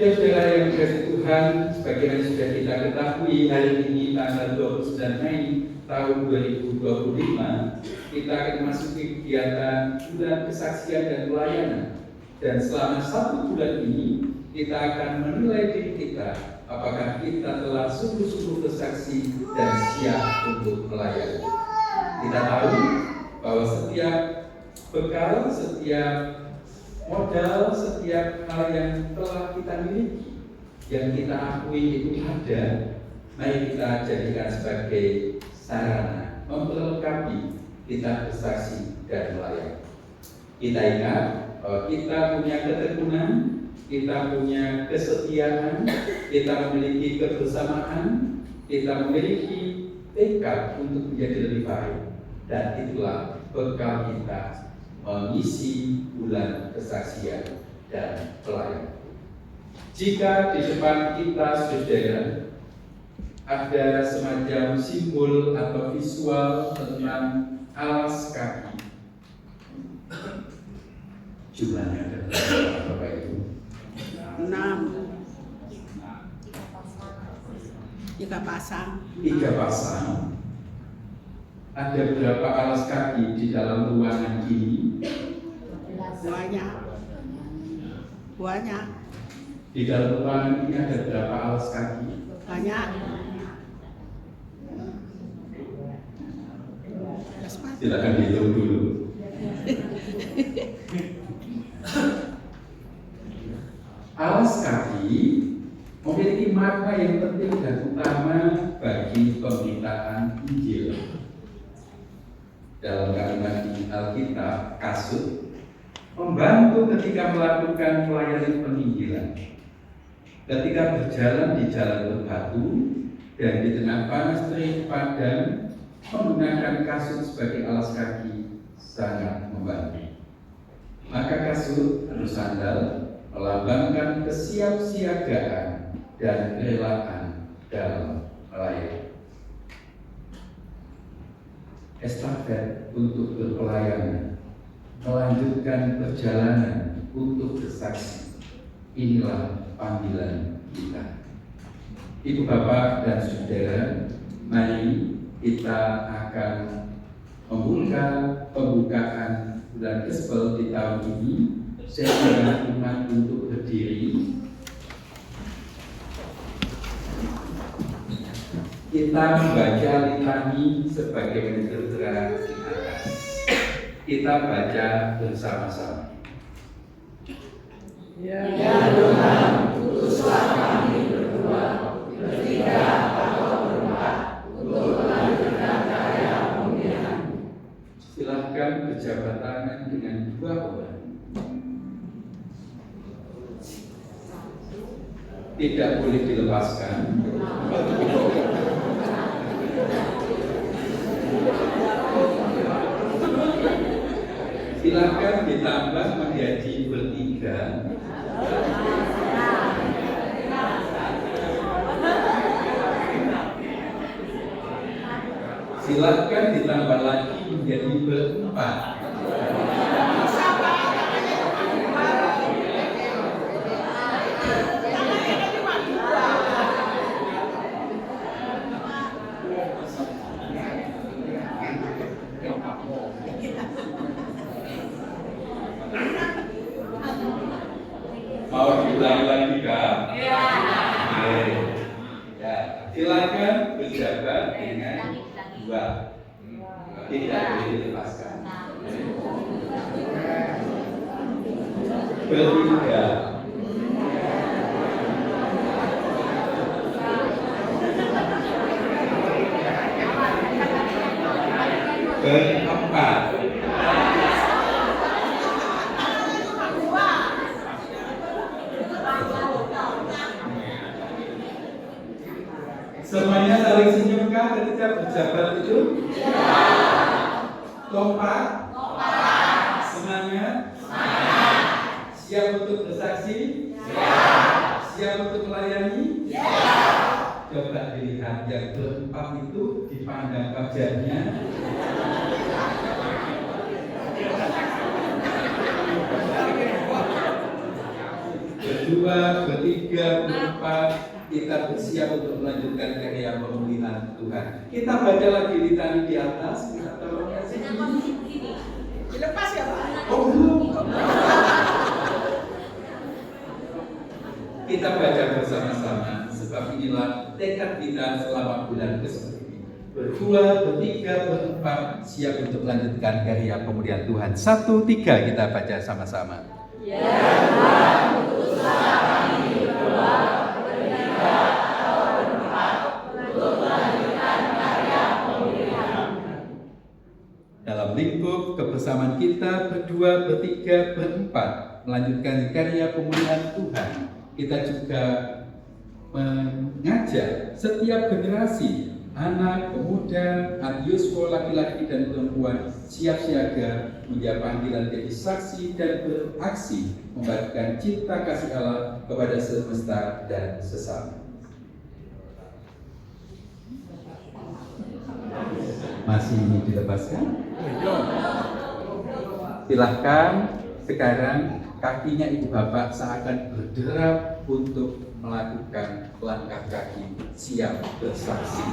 Saudara yang dikasihi Tuhan, Tuhan, sebagaimana sudah kita ketahui, hari ini tanggal 29 Mei tahun 2025, kita akan memasuki kegiatan bulan kesaksian dan pelayanan. Dan selama 1 bulan ini, kita akan menilai diri kita, apakah kita telah sungguh-sungguh bersaksi dan siap untuk melayani. Kita tahu bahwa setiap bekal, setiap modal, setiap hal yang telah kita miliki, yang kita akui itu ada, mari kita jadikan sebagai sarana memperlengkapi kita bersaksi dan melayani. Kita ingat bahwa kita punya ketekunan, kita punya kesetiaan, kita memiliki kebersamaan, kita memiliki tekad untuk menjadi lebih baik, dan itulah bekal kita mengisi bulan kesaksian dan pelayanan. Jika di depan kita, saudara, ada semacam simbol atau visual tentang alas kaki, jumlahnya ada berapa, Bapak Ibu?
6. 3 pasang.
3 pasang. Ada berapa alas kaki di dalam ruangan ini?
Banyak.
Di dalam ruangan ini ada berapa alas kaki?
Banyak.
Silakan dihitung dulu. Alas kaki memiliki makna yang penting dan utama bagi pemberitaan Injil. Dalam kalimat di Alkitab, kasut membantu ketika melakukan pelayanan penginjilan. Ketika berjalan di jalan berbatu dan di tengah panas terik padang, menggunakan kasut sebagai alas kaki sangat membantu. Maka kasut atau sandal melambangkan kesiapsiagaan dan kerelaan dalam melayani. Estafet untuk berpelayanan, melanjutkan perjalanan untuk bersaksi. Inilah panggilan kita. Ibu bapak dan saudara, mari kita akan membuka pembukaan bulan Gospel di tahun ini. Saya mengajak umat untuk berdiri. Kita membaca litani sebagaimana tertera di atas. Kita baca bersama-sama.
Ya Tuhan, utuslah kami berdua, bertiga atau berempat untuk melanjutkan karya pembinaan.
Silahkan berjabat tangan dengan 2 orang. Tidak boleh dilepaskan. Silakan ditambah menjadi bertiga. Silakan ditambah lagi menjadi berempat. Mau diulangi lagi Kak? Iya. Ya, silakan berjabat dengan 2. Tidak boleh dilepaskan. Bertiga. Berempat. Semuanya saling senyumkah ketika berjabat itu? Ya. Kompak? Kompak. Semangat? Semangat. Siap untuk bersaksi? Siap. Siap untuk melayani? Siap. Coba dilihat yang berempat itu dipandang wajahnya. Berdua, bertiga, berempat. kita bersiap untuk melanjutkan karya pemulihan Tuhan. Kita baca lagi litani di atas. Kita tolong kasih.
Dilepas ya Pak?
Oh belum. Kita baca bersama-sama, sebab inilah tekad kita selama bulan ke-10 ini. Berdua, bertiga, berempat, siap untuk melanjutkan karya pemulihan Tuhan. 1, 3 kita baca sama-sama.
Ya Tuhan, utuslah kami berdua, bertiga, atau berempat, untuk melanjutkan karya pemulihan.
Dalam lingkup kebersamaan kita berdua, bertiga, berempat melanjutkan karya pemulihan Tuhan, kita juga mengajak setiap generasi, anak, pemuda, adioswa, laki-laki dan perempuan siap siaga menjawab panggilan jadi saksi dan beraksi membagikan cinta kasih Allah kepada semesta dan sesama. Masih dilepaskan? Silahkan sekarang kakinya ibu bapak seakan berderap untuk melakukan langkah kaki siap bersaksi.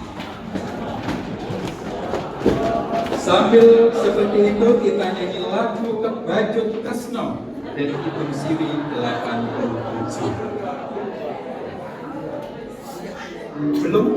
Sambil seperti itu kita nyanyi lagu Kebajut Tresno dari Kidung Siri 87. Belum?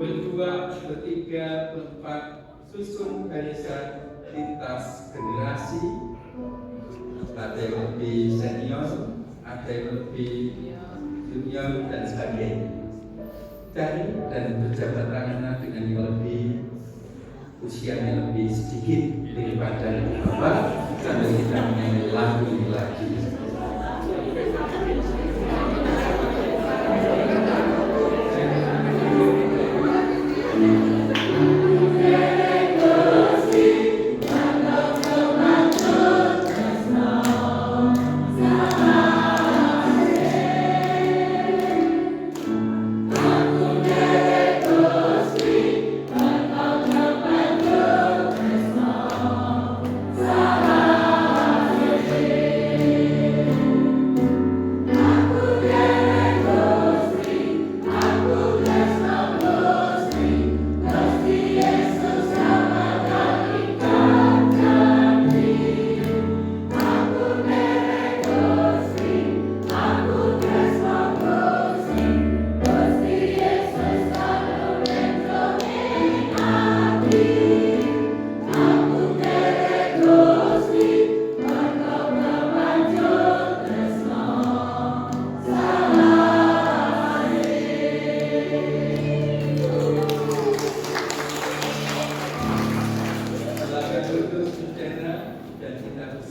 Berdua, bertiga, berempat, susun barisan lintas generasi. Ada yang lebih senior, ada yang lebih junior dan sebagainya. Cari dan berjabat tangan dengan yang lebih usianya lebih sedikit daripada Bapak sambil kita menyanyi lagu ini lagi.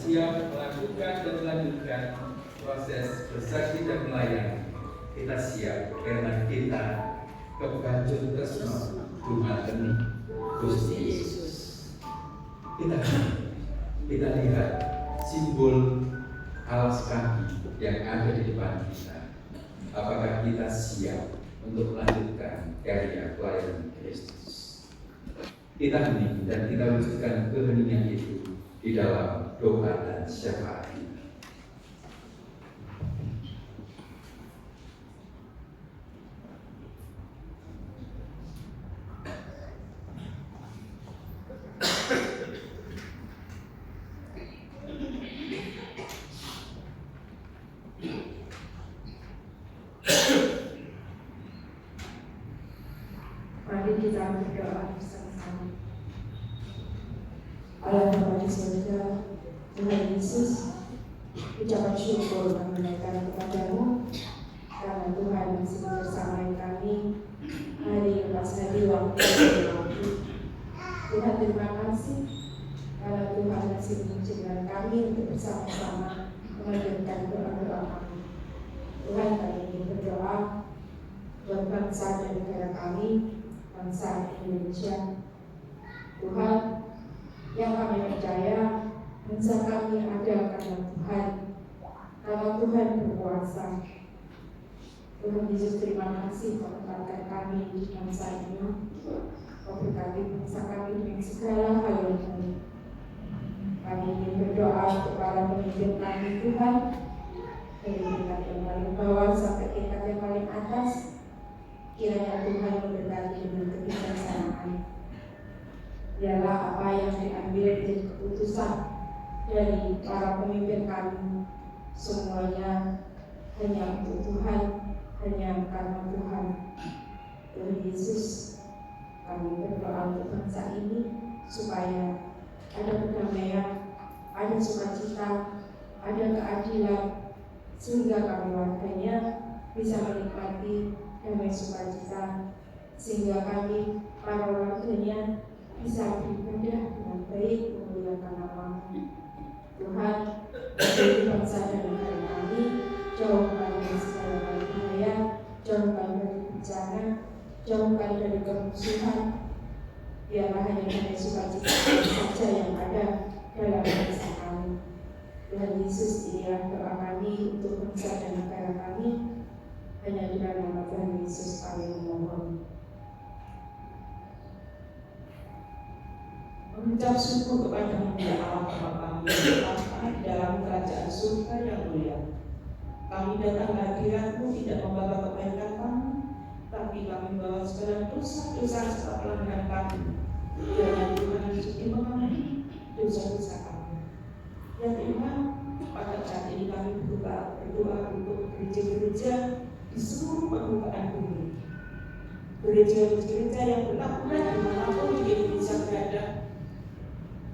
Siap melakukan dan melanjutkan proses bersaksi dan melayani. Kita siap karena kita kebajut tresno dumateng Gusti Yesus. Kita lihat simbol alas kaki yang ada di depan kita. Apakah kita siap untuk melanjutkan karya pelayanan Kristus? Kita hening dan kita wujudkan keheningan itu di dalam doa dan syafaat kita.
Yesus, ucapan syukur kami naikkan kepadamu karena Tuhan masih bersama kami hari lepas hari waktu demi waktu. Tuhan terima kasih karena Tuhan masih mengizinkan kami untuk bersama-sama mengajarkan doa-doa kami. Tuhan, kami ingin berdoa buat bangsa dan negara kami, bangsa Indonesia. Tuhan, yang kami percaya bangsa kami ada karena Tuhan, karena Tuhan berkuasa. Tuhan Yesus, terima kasih menempatkan kami di bangsa ini. Kau berkati bangsa kami dengan segala hal yang baik. Kami ingin berdoa untuk para pemimpin kami, Tuhan, dari tingkat yang paling bawah sampai tingkat yang paling atas. Kiranya Tuhan memberkati dengan kebijaksanaan. Biarlah apa yang diambil menjadi keputusan dari para pemimpin kami semuanya hanya untuk Tuhan, hanya karena Tuhan. Tuhan Yesus, kami berdoa untuk bangsa ini supaya ada perdamaian, ada sukacita, ada keadilan, sehingga kami warganya bisa menikmati damai sukacita, sehingga kami para warganya bisa beribadah dengan baik memuliakan nama-Mu. Tuhan, beri bangsa dan negara kami jauhkan dari segala bahaya, jauhkan dari bencana, jauhkan dari kemusuhan. Biarlah hanya damai sukacita saja yang ada dalam bangsa kami. Tuhan Yesus, inilah doa kami untuk bangsa dan negara kami. Hanya dengan nama Tuhan Yesus kami memohon. Mengucap syukur kepada-Mu ya Allah Bapa kami di dalam kerajaan surga yang mulia. Kami datang ke hadirat-Mu tidak membawa kebaikan kami, tapi kami membawa segala dosa-dosa serta pelanggaran kami. Kiranya Tuhan Yesus mengampuni dosa-dosa kami. Ya Tuhan, pada saat ini kami berdoa untuk gereja-gereja di seluruh permukaan bumi. Gereja-gereja yang berlabuh dimanapun di Indonesia berada.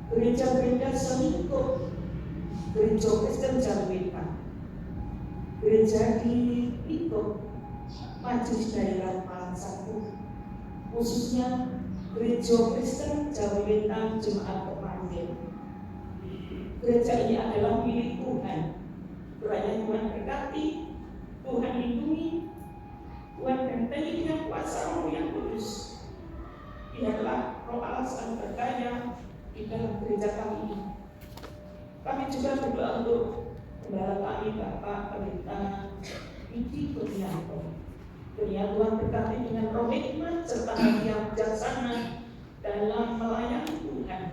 Gereja-gereja selingkuh, gereja Kristen Jaluwetan, gereja di Piko, Majelis Daerah Malang Satu, khususnya gereja Kristen Jaluwetan Jemaat Pemanggil. Gereja ini adalah milik Tuhan. Kiranya Tuhan berkati, Tuhan lindungi, Tuhan bentengi dengan kuasa Roh yang kudus. Biarlah Roh Allah selalu berkarya di dalam gereja kami ini. Kami juga berdoa untuk Gembala kami, Bapak Pendeta Widi Kurnianto. Kiranya Tuhan berkati dengan roh hikmat serta hati yang bijaksana dalam melayani Tuhan.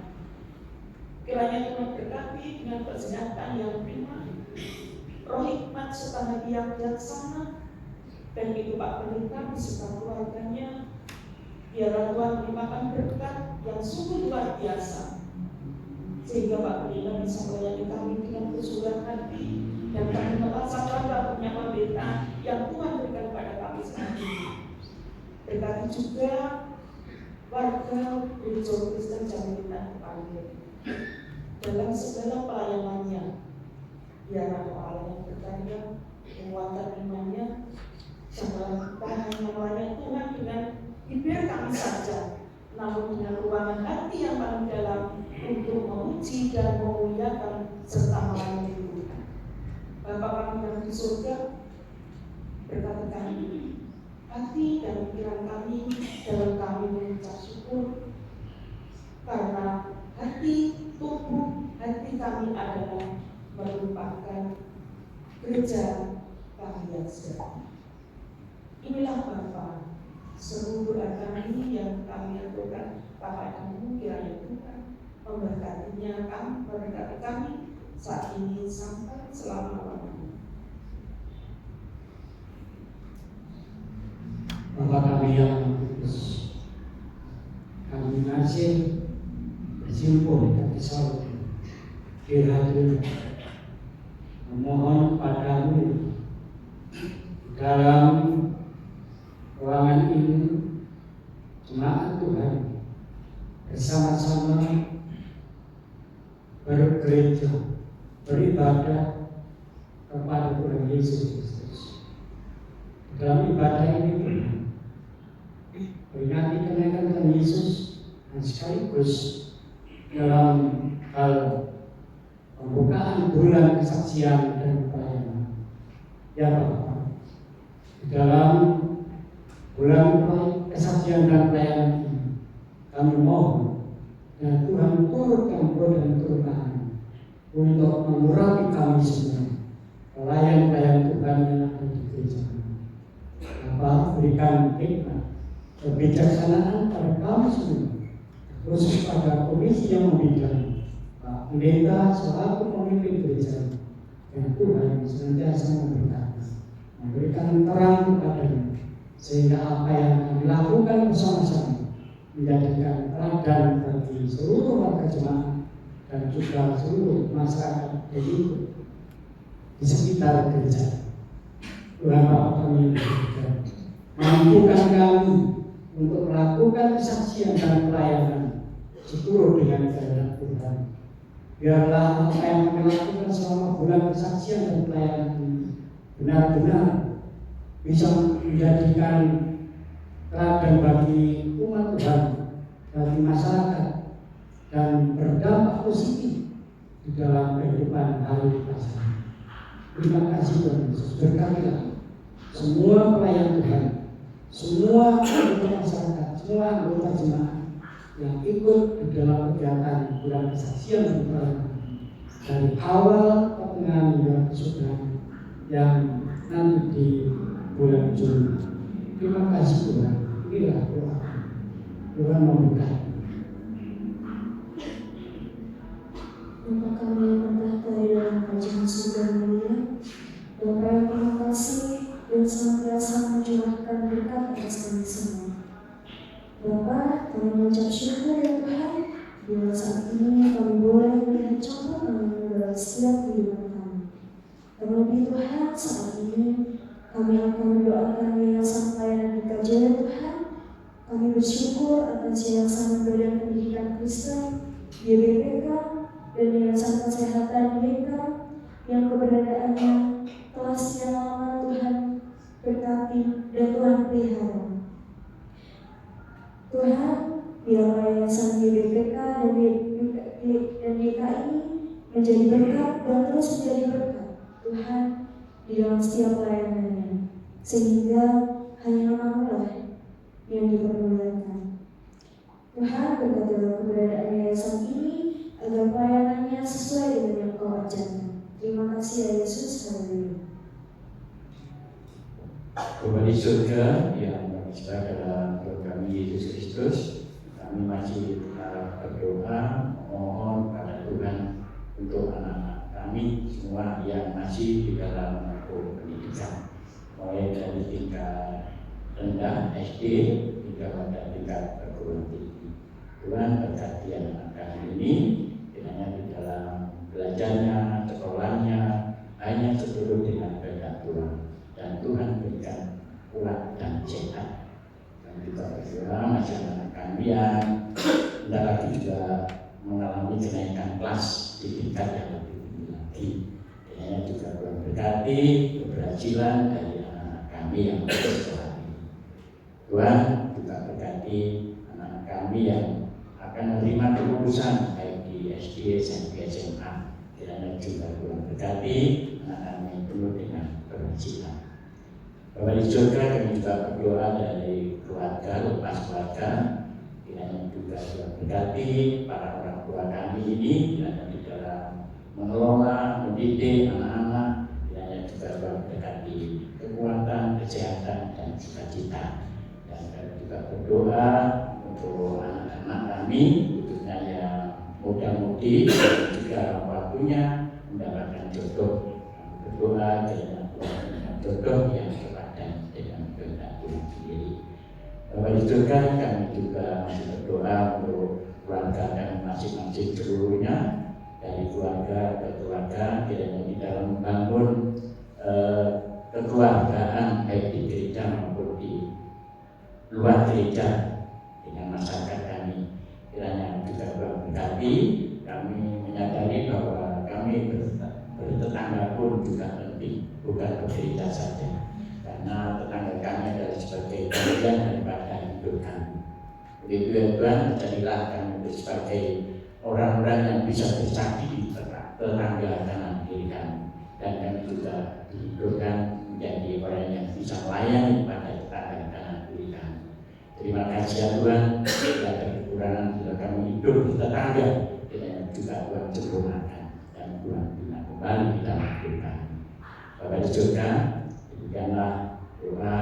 Kiranya Tuhan berkati dengan kesehatan yang prima, roh hikmat serta hati yang bijaksana, dan itu Pak Pendeta beserta keluarganya. Biarlah Tuhan melimpahkan berkat yang sungguh luar biasa, sehingga Pak Pendeta bisa melayani kami dengan kesulitan hati, dan kami merasa bangga punya pendeta yang Tuhan berikan kepada kami saat ini. Berkati juga warga gereja Kristen Jaluwetan Pemanggil dalam segala pelayanannya. Biarlah Allah yang berkarya, menguatkan imannya, janganlah kita hanya melayani Tuhan dengan bibir kami saja, namun dengan ruangan hati yang paling dalam untuk memuji dan memuliakan serta melayani Tuhan. Bapa kami yang di surga, berkati kami, hati dan pikiran kami dalam kami mengucap syukur, karena hati, tubuh, hati kami adalah merupakan gereja kami yang sejati. Inilah Bapa, seluruh kami yang kami aturkan kepadamu, kiranya Tuhan memberkatinya kami, memberkati kami saat ini sampai selama-lamanya.
Bapa kami yang kudus, kami masih bersimpul di sorga di hadirat, memohon padamu dalam ruangan ini, jemaat Tuhan bersama-sama bergereja beribadah kepada Tuhan Yesus Kristus. Dalam ibadah ini pun peringati kenaikan Tuhan Yesus dan sekaligus dalam hal pembukaan bulan kesaksian dan pelayanan. Ya Bapak, di dalam bulan kesaksian dan pelayanan ini kami mohon dan Tuhan turut campur dan turut tangan untuk mengurapi kami semua, pelayan-pelayan Tuhan yang ada di gereja. Bapak berikan hikmat, kebijaksanaan pada kami semua, khusus pada komisi yang membidangi, Pak Pendeta selaku pemimpin gereja, dan Tuhan senantiasa memberikan terang kepadanya, sehingga apa yang kami lakukan bersama-sama menjadikan teladan bagi seluruh warga jemaat dan juga seluruh masyarakat yang ikut di sekitar gereja. Tuhan Bapa kami yang berdoa, mampukan kami untuk melakukan kesaksian dan pelayanan seturut dengan kehendak Tuhan. Biarlah apa yang kami lakukan selama bulan kesaksian dan pelayanan ini benar-benar bisa menjadikan teladan bagi umat Tuhan, bagi masyarakat, dan berdampak positif di dalam kehidupan hari masyarakat. Terima kasih Tuhan Yesus. Berkatilah semua pelayan Tuhan, semua anggota masyarakat, semua anggota jemaat yang ikut di dalam kegiatan bulan kesaksian dan pelayanan dari awal pertengahan hingga kesudahan yang nanti di bulan Juni. Terima kasih Tuhan. Inilah doa. Tuhan memberkati.
Bapa kami yang bertahta di dalam kerajaan surga mulia, Bapa yang penuh kasih dan senantiasa mencurahkan berkat atas kami semua. Bapa, kami mengucap syukur ya Tuhan, bila saat ini kami boleh melihat campur tangan dalam setiap kehidupan kami. Terlebih Tuhan, saat ini kami akan mendoakan yayasan pelayanan GKJ Tuhan. Kami bersyukur atas yayasan badan pendidikan Kristen, YBPK, dan yayasan kesehatan YK yang keberadaannya telah sekian lama Tuhan berkati dan Tuhan pelihara. Tuhan, biarlah yayasan YBPK dan YK ini menjadi berkat dan terus menjadi berkat Tuhan di dalam setiap pelayanannya, sehingga hanya nama-Mu lah yang dipermuliakan. Tuhan, berkatilah keberadaan yayasan ini agar pelayanannya sesuai dengan yang Kau ajarkan. Terima kasih ya Yesus. Haleluya.
Bapa di surga yang berada dalam program Yesus Kristus, kami masih tetap berdoa mohon pada Tuhan untuk anak-anak kami semua yang masih di dalam pendidikan, mulai dari tingkat rendah SD hingga pada tingkat perguruan tinggi. Tuhan berkati anak kami ini, kiranya di dalam belajarnya, sekolahnya hanya seturut dengan kehendak Tuhan, dan Tuhan berikan kuat dan sehat. Dan juga berdoa masyarakat kami yang tidak lagi juga mengalami kenaikan kelas di tingkat yang lebih tinggi lagi. Kiranya juga Tuhan berkati keberhasilan dari anak-anak kami yang bersekolah ini. Tuhan juga berkati anak-anak kami yang akan menerima kelulusan baik di SD, SMP, SMA. Kiranya juga Tuhan berkati anak kami penuh dengan keberhasilan. Bapak di surga, kami juga berdoa dari keluarga, lepas keluarga. Kiranya juga Tuhan berkati para orang tua kami ini, kiranya di dalam mengelola, mendidik anak-anak. Kiranya juga Tuhan berkati kekuatan, kesehatan, dan sukacita. Dan kami juga berdoa untuk anak-anak kami, khususnya yang muda-mudi, dan juga waktunya mendapatkan jodoh. Kami berdoa kiranya Tuhan dengan jodoh yang sepadan dengan kehendak Tuhan sendiri. Bapak di surga, kami juga masih berdoa untuk keluarga kami masing-masing seluruhnya, dari keluarga ke keluarga, kiranya di dalam membangun kekeluargaan baik di gereja maupun di luar gereja dengan masyarakat kami. Kiranya juga berkati, kami menyadari bahwa kami juga penting, bukan bercerita saja. Karena tetangga kami adalah sebagai bagian daripada hidup kami. Begitu ya Tuhan, jadilah kami sebagai orang-orang yang bisa bersaksi di tetangga kanan kiri kami. Dan kami juga dihidupkan menjadi orang yang bisa melayani pada tetangga kanan kiri kami. Terima kasih ya Tuhan, bila ada kekurangan bila kami hidup di tetangga, kiranya juga Tuhan sempurnakan dan Tuhan bina kembali di dalam hidup kami. Bapak di surga, berikanlah doa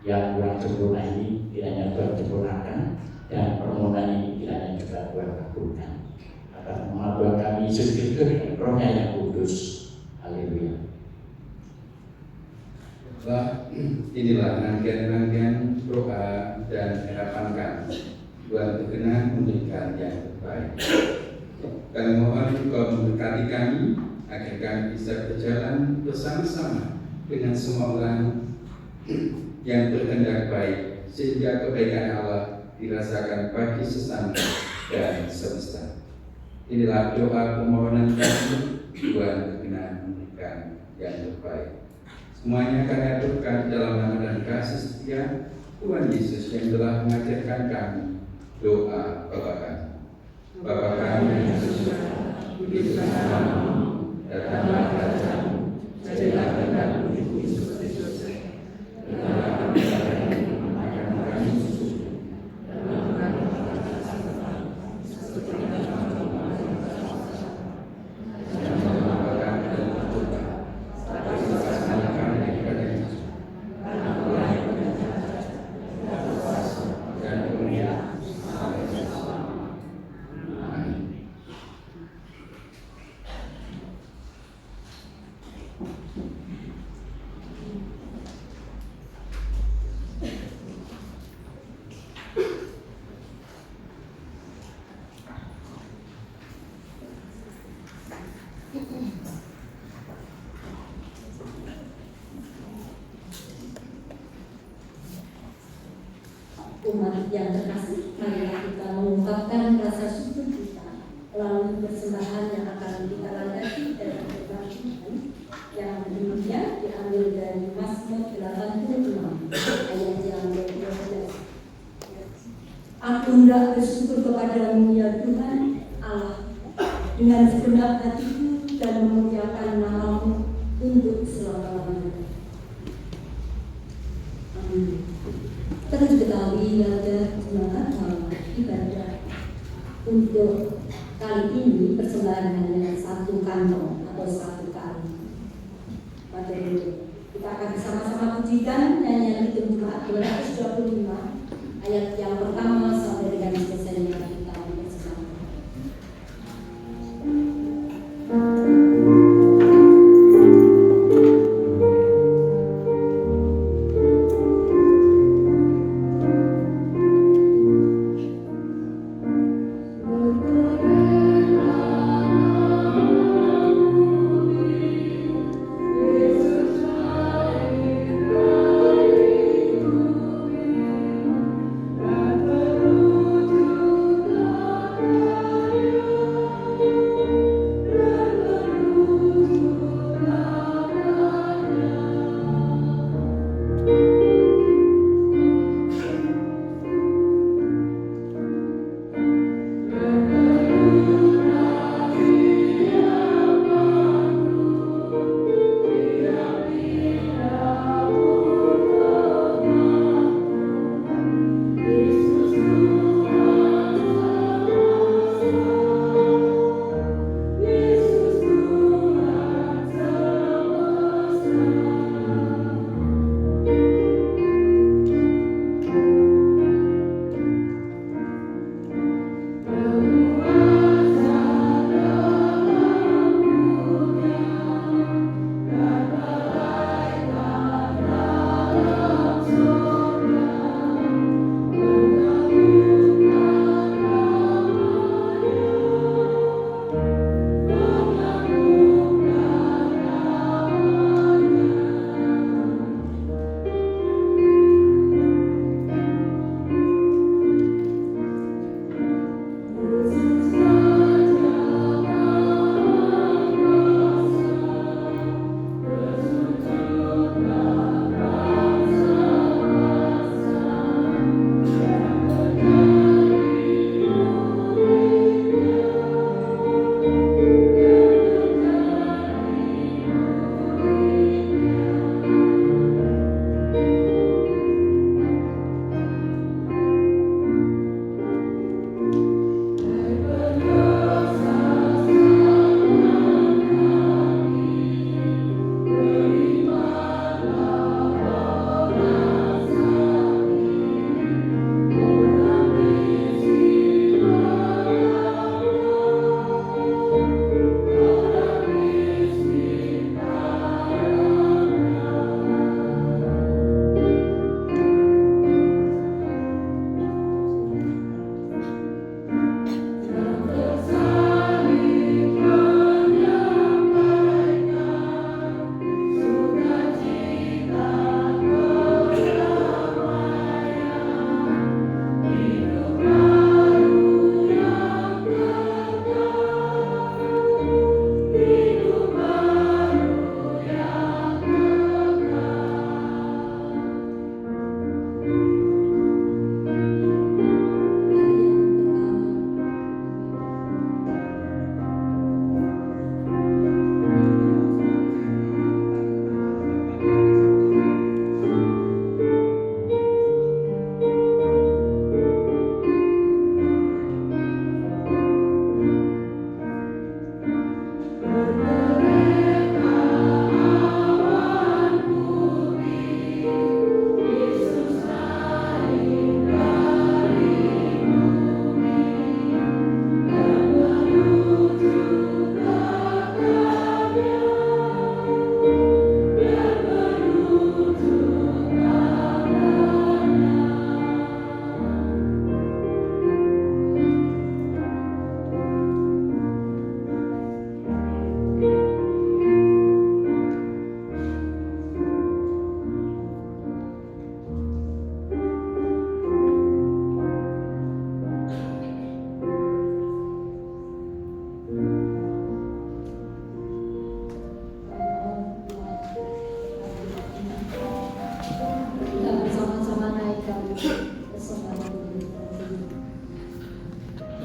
yang kurang sempurna ini kiranya Tuhan sempurnakan, dan permohonan ini kiranya juga Tuhan kabulkan. Atas nama Tuhan kami Yesus Kristus dan Roh-Nya yang kudus. Haleluya.
Inilah rangkaian-rangkaian doa dan harapan kami. Tuhan berkenan memberikan yang terbaik. Kami mohon Engkau memberkati kami agar kami bisa berjalan bersama-sama dengan semua orang yang berkehendak baik, sehingga kebaikan Allah dirasakan bagi sesama dan semesta. Inilah doa permohonan kami. Tuhan berkenan memberikan yang terbaik. Semuanya kami aturkan dalam nama dan kasih setia Tuhan Yesus yang telah mengajarkan kami doa Bapa kami. Bapa kami yang di surga, dikuduskan namamu, datanglah kerajaanmu, jadilah kehendakmu di bumi seperti di surga. Berikanlah kami sekarang makan kami secukupnya, dan ampunilah kesalahan kami, seperti kami mengampuni kesalahan kami. Jangan membawa kami dalam pencobaan, tapi bebaskanlah kami daripada yang jahat. Karena Tuhan yang berkuasa dan kuasa dan kemuliaan sampai selama-lamanya. Amin.
Umat yang terkasih, marilah kita mengungkapkan rasa syukur kita melalui persembahan yang akan kita landasi dalam firman Tuhan yang demikian diambil dari Mazmur 86 ayat yang 12. Aku hendak bersyukur kepadamu ya Tuhan Allah dengan segenap hatiku dan memuliakan namamu untuk selama-lamanya. Amin. Perlu diketahui warga jemaat bahwa ibadah untuk kali ini persembahan hanya satu kantong atau satu kali. Pada kita akan bersama-sama pujikan nyanyian Hitung Jemaat 225 ayat yang pertama sampai dengan selesainya kita bersama.
Thank you.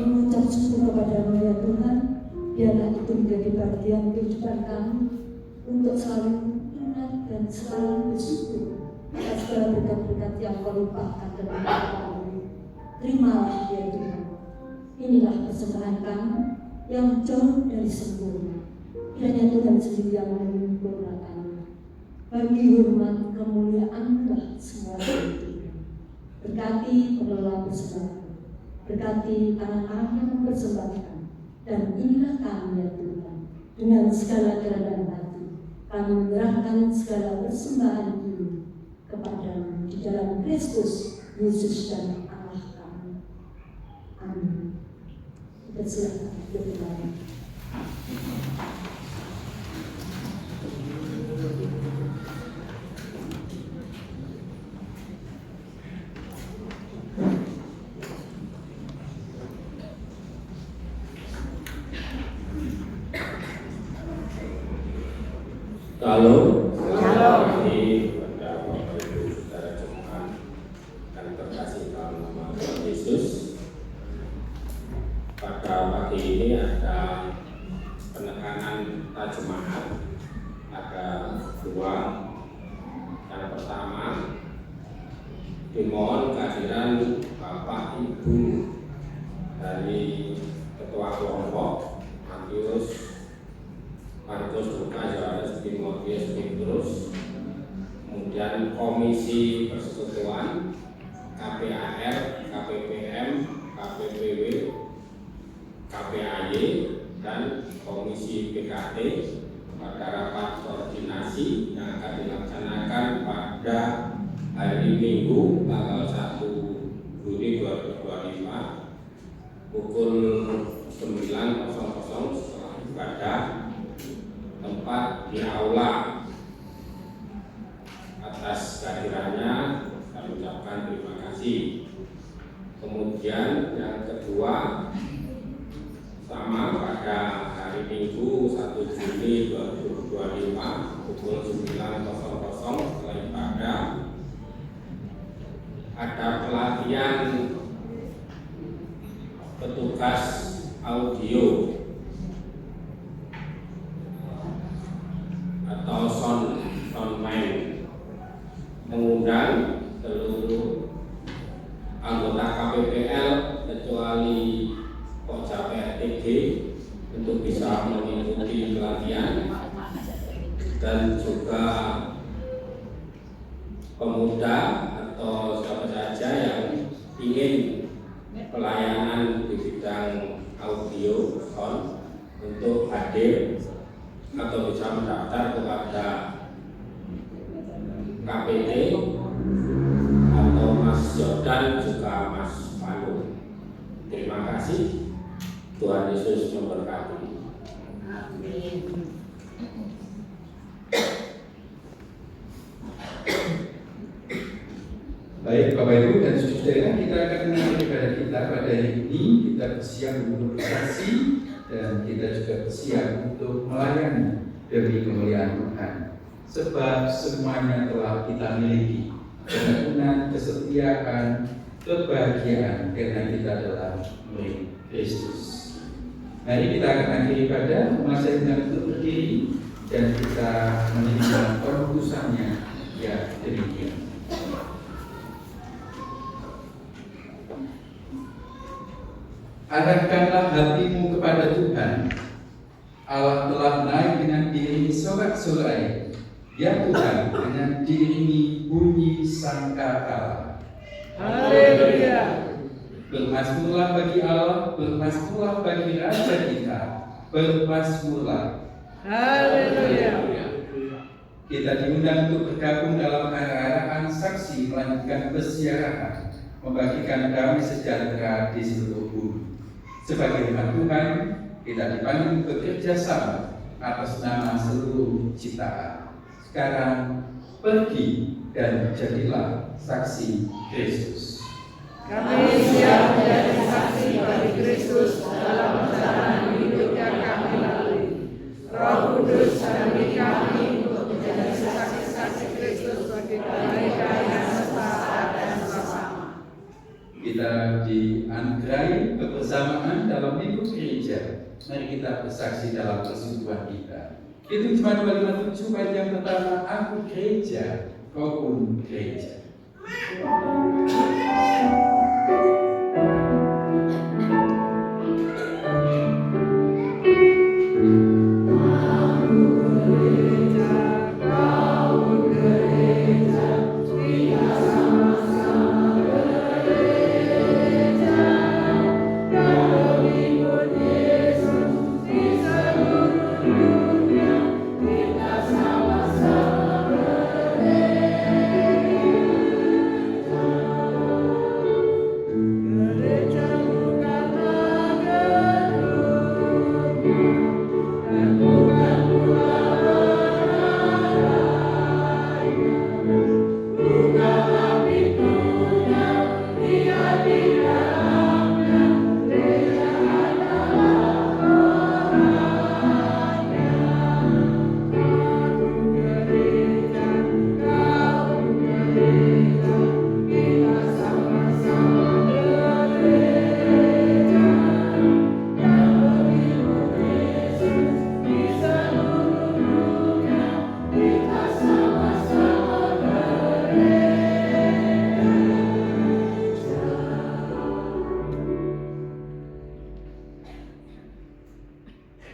mengucap syukur kepada-Mu ya Tuhan. Biarlah itu menjadi bagian kehidupan kami untuk selalu ingat dan selalu bersyukur atas segala berkat-berkat yang Kau limpahkan dalam hidup kami. Terimalah ya Tuhan. Inilah persembahan kami yang jauh dari sempurna. Kiranya Tuhan sendiri yang menyempurnakannya. Bagi hormat kemuliaan-Lah semua itu. Berkati pengelola persembahan, berkati anak-anak yang mempersembahkan, dan inilah kami ya Tuhan. Dengan segala kerendahan hati, kami menyerahkan segala persembahan ini kepada-Mu di dalam Kristus Yesus dan Allah kami. Amin. Kita silakan berdoa.
Kalau ini pada Bapak Ibu Saudara Jemaat dan terkasih dalam nama Tuhan Yesus, pada pagi ini ada penekanan jemaat, ada dua. Yang pertama, dimohon kehadiran Bapak Ibu dari Ketua Kelompok Markus Lukas Yohanes Timotius Petrus, kemudian Komisi Persekutuan, KPAR, KPPM, KPPW, KPAY, dan Komisi PKT pada rapat koordinasi yang akan dilaksanakan pada hari Minggu tanggal 1 Juni 2025 pukul 9.00 setelah ibadah, tempat di aula. Atas kehadirannya kami ucapkan terima kasih. Kemudian yang kedua, sama pada hari Minggu 1 Juni 2025 pukul 9.00 setelah ibadah ada pelatihan petugas audio atau soundman, mengundang seluruh anggota KPPL kecuali Pokja PRTG untuk bisa mengikuti pelatihan, dan juga pemuda atau siapa saja yang ingin pelayanan di bidang audio sound untuk hadir atau bisa mendaftar kepada KPT atau Mas Jordan juga Mas Panu. Terima kasih. Tuhan Yesus memberkati.
Amin.
Baik Bapak Ibu dan Saudara, kita akan mengakhiri ibadah kita pada hari ini. Kita bersiap untuk bersaksi dan kita juga bersiap untuk melayani demi kemuliaan Tuhan. Sebab semuanya telah kita miliki, kebenaran, kesetiaan, kebahagiaan, karena kita adalah milik Kristus. Mari kita akan akhiri ibadah, masa yang untuk berdiri dan kita menerima perutusannya ya demikian. Arahkanlah hatimu kepada Tuhan. Allah telah naik dengan diri sorak-sorai. Ya Tuhan, dengan dirimu bunyi sangkakala.
Haleluya.
Bermasmurlah bagi Allah, bermasmurlah bagi Raja kita, bermasmurlah.
Haleluya.
Kita diundang untuk bergabung dalam arahan saksi melanjutkan persiaran, membagikan damai sejahtera di seluruh bumi. Sebagai umat Tuhan, kita dipanggil bekerja sama atas nama seluruh ciptaan. Sekarang pergi dan jadilah saksi Kristus.
Kami siap menjadi saksi bagi Kristus dalam perjalanan hidup yang kami lalui. Roh Kudus menemani kami untuk menjadi saksi-saksi Kristus bagi mereka yang sesat dan bersama.
Kita dianugerahi kebersamaan gereja. Mari kita bersaksi dalam persekutuan kita. Itu cuma 257 bait yang pertama, aku gereja, kau pun gereja.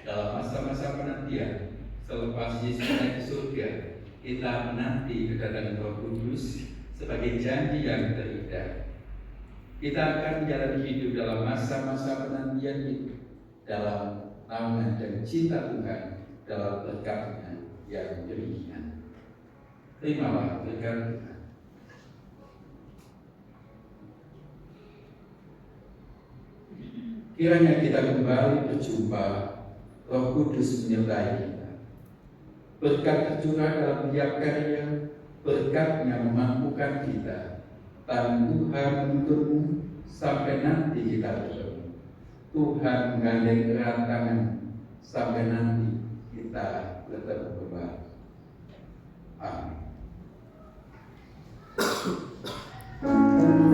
Dalam masa-masa penantian, selepas Yesus naik ke surga, kita menanti kedatangan Roh Kudus sebagai janji yang terindah. Kita akan menjalani hidup dalam masa-masa penantian itu, dalam naungan dan cinta Tuhan, dalam berkat-Nya yang demikian. Terimalah berkat Tuhan. Kiranya kita kembali berjumpa, Roh Kudus menyertai kita. Berkat tercurah dalam tiap karya, berkat-Nya memampukan kita. Tangan Tuhan menuntunmu sampai nanti kita bertemu. Tuhan menggandeng erat tangan sampai nanti kita bertemu kembali. Amin.
Terima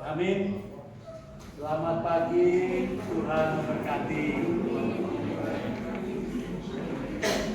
Amin. Selamat pagi, Tuhan memberkati.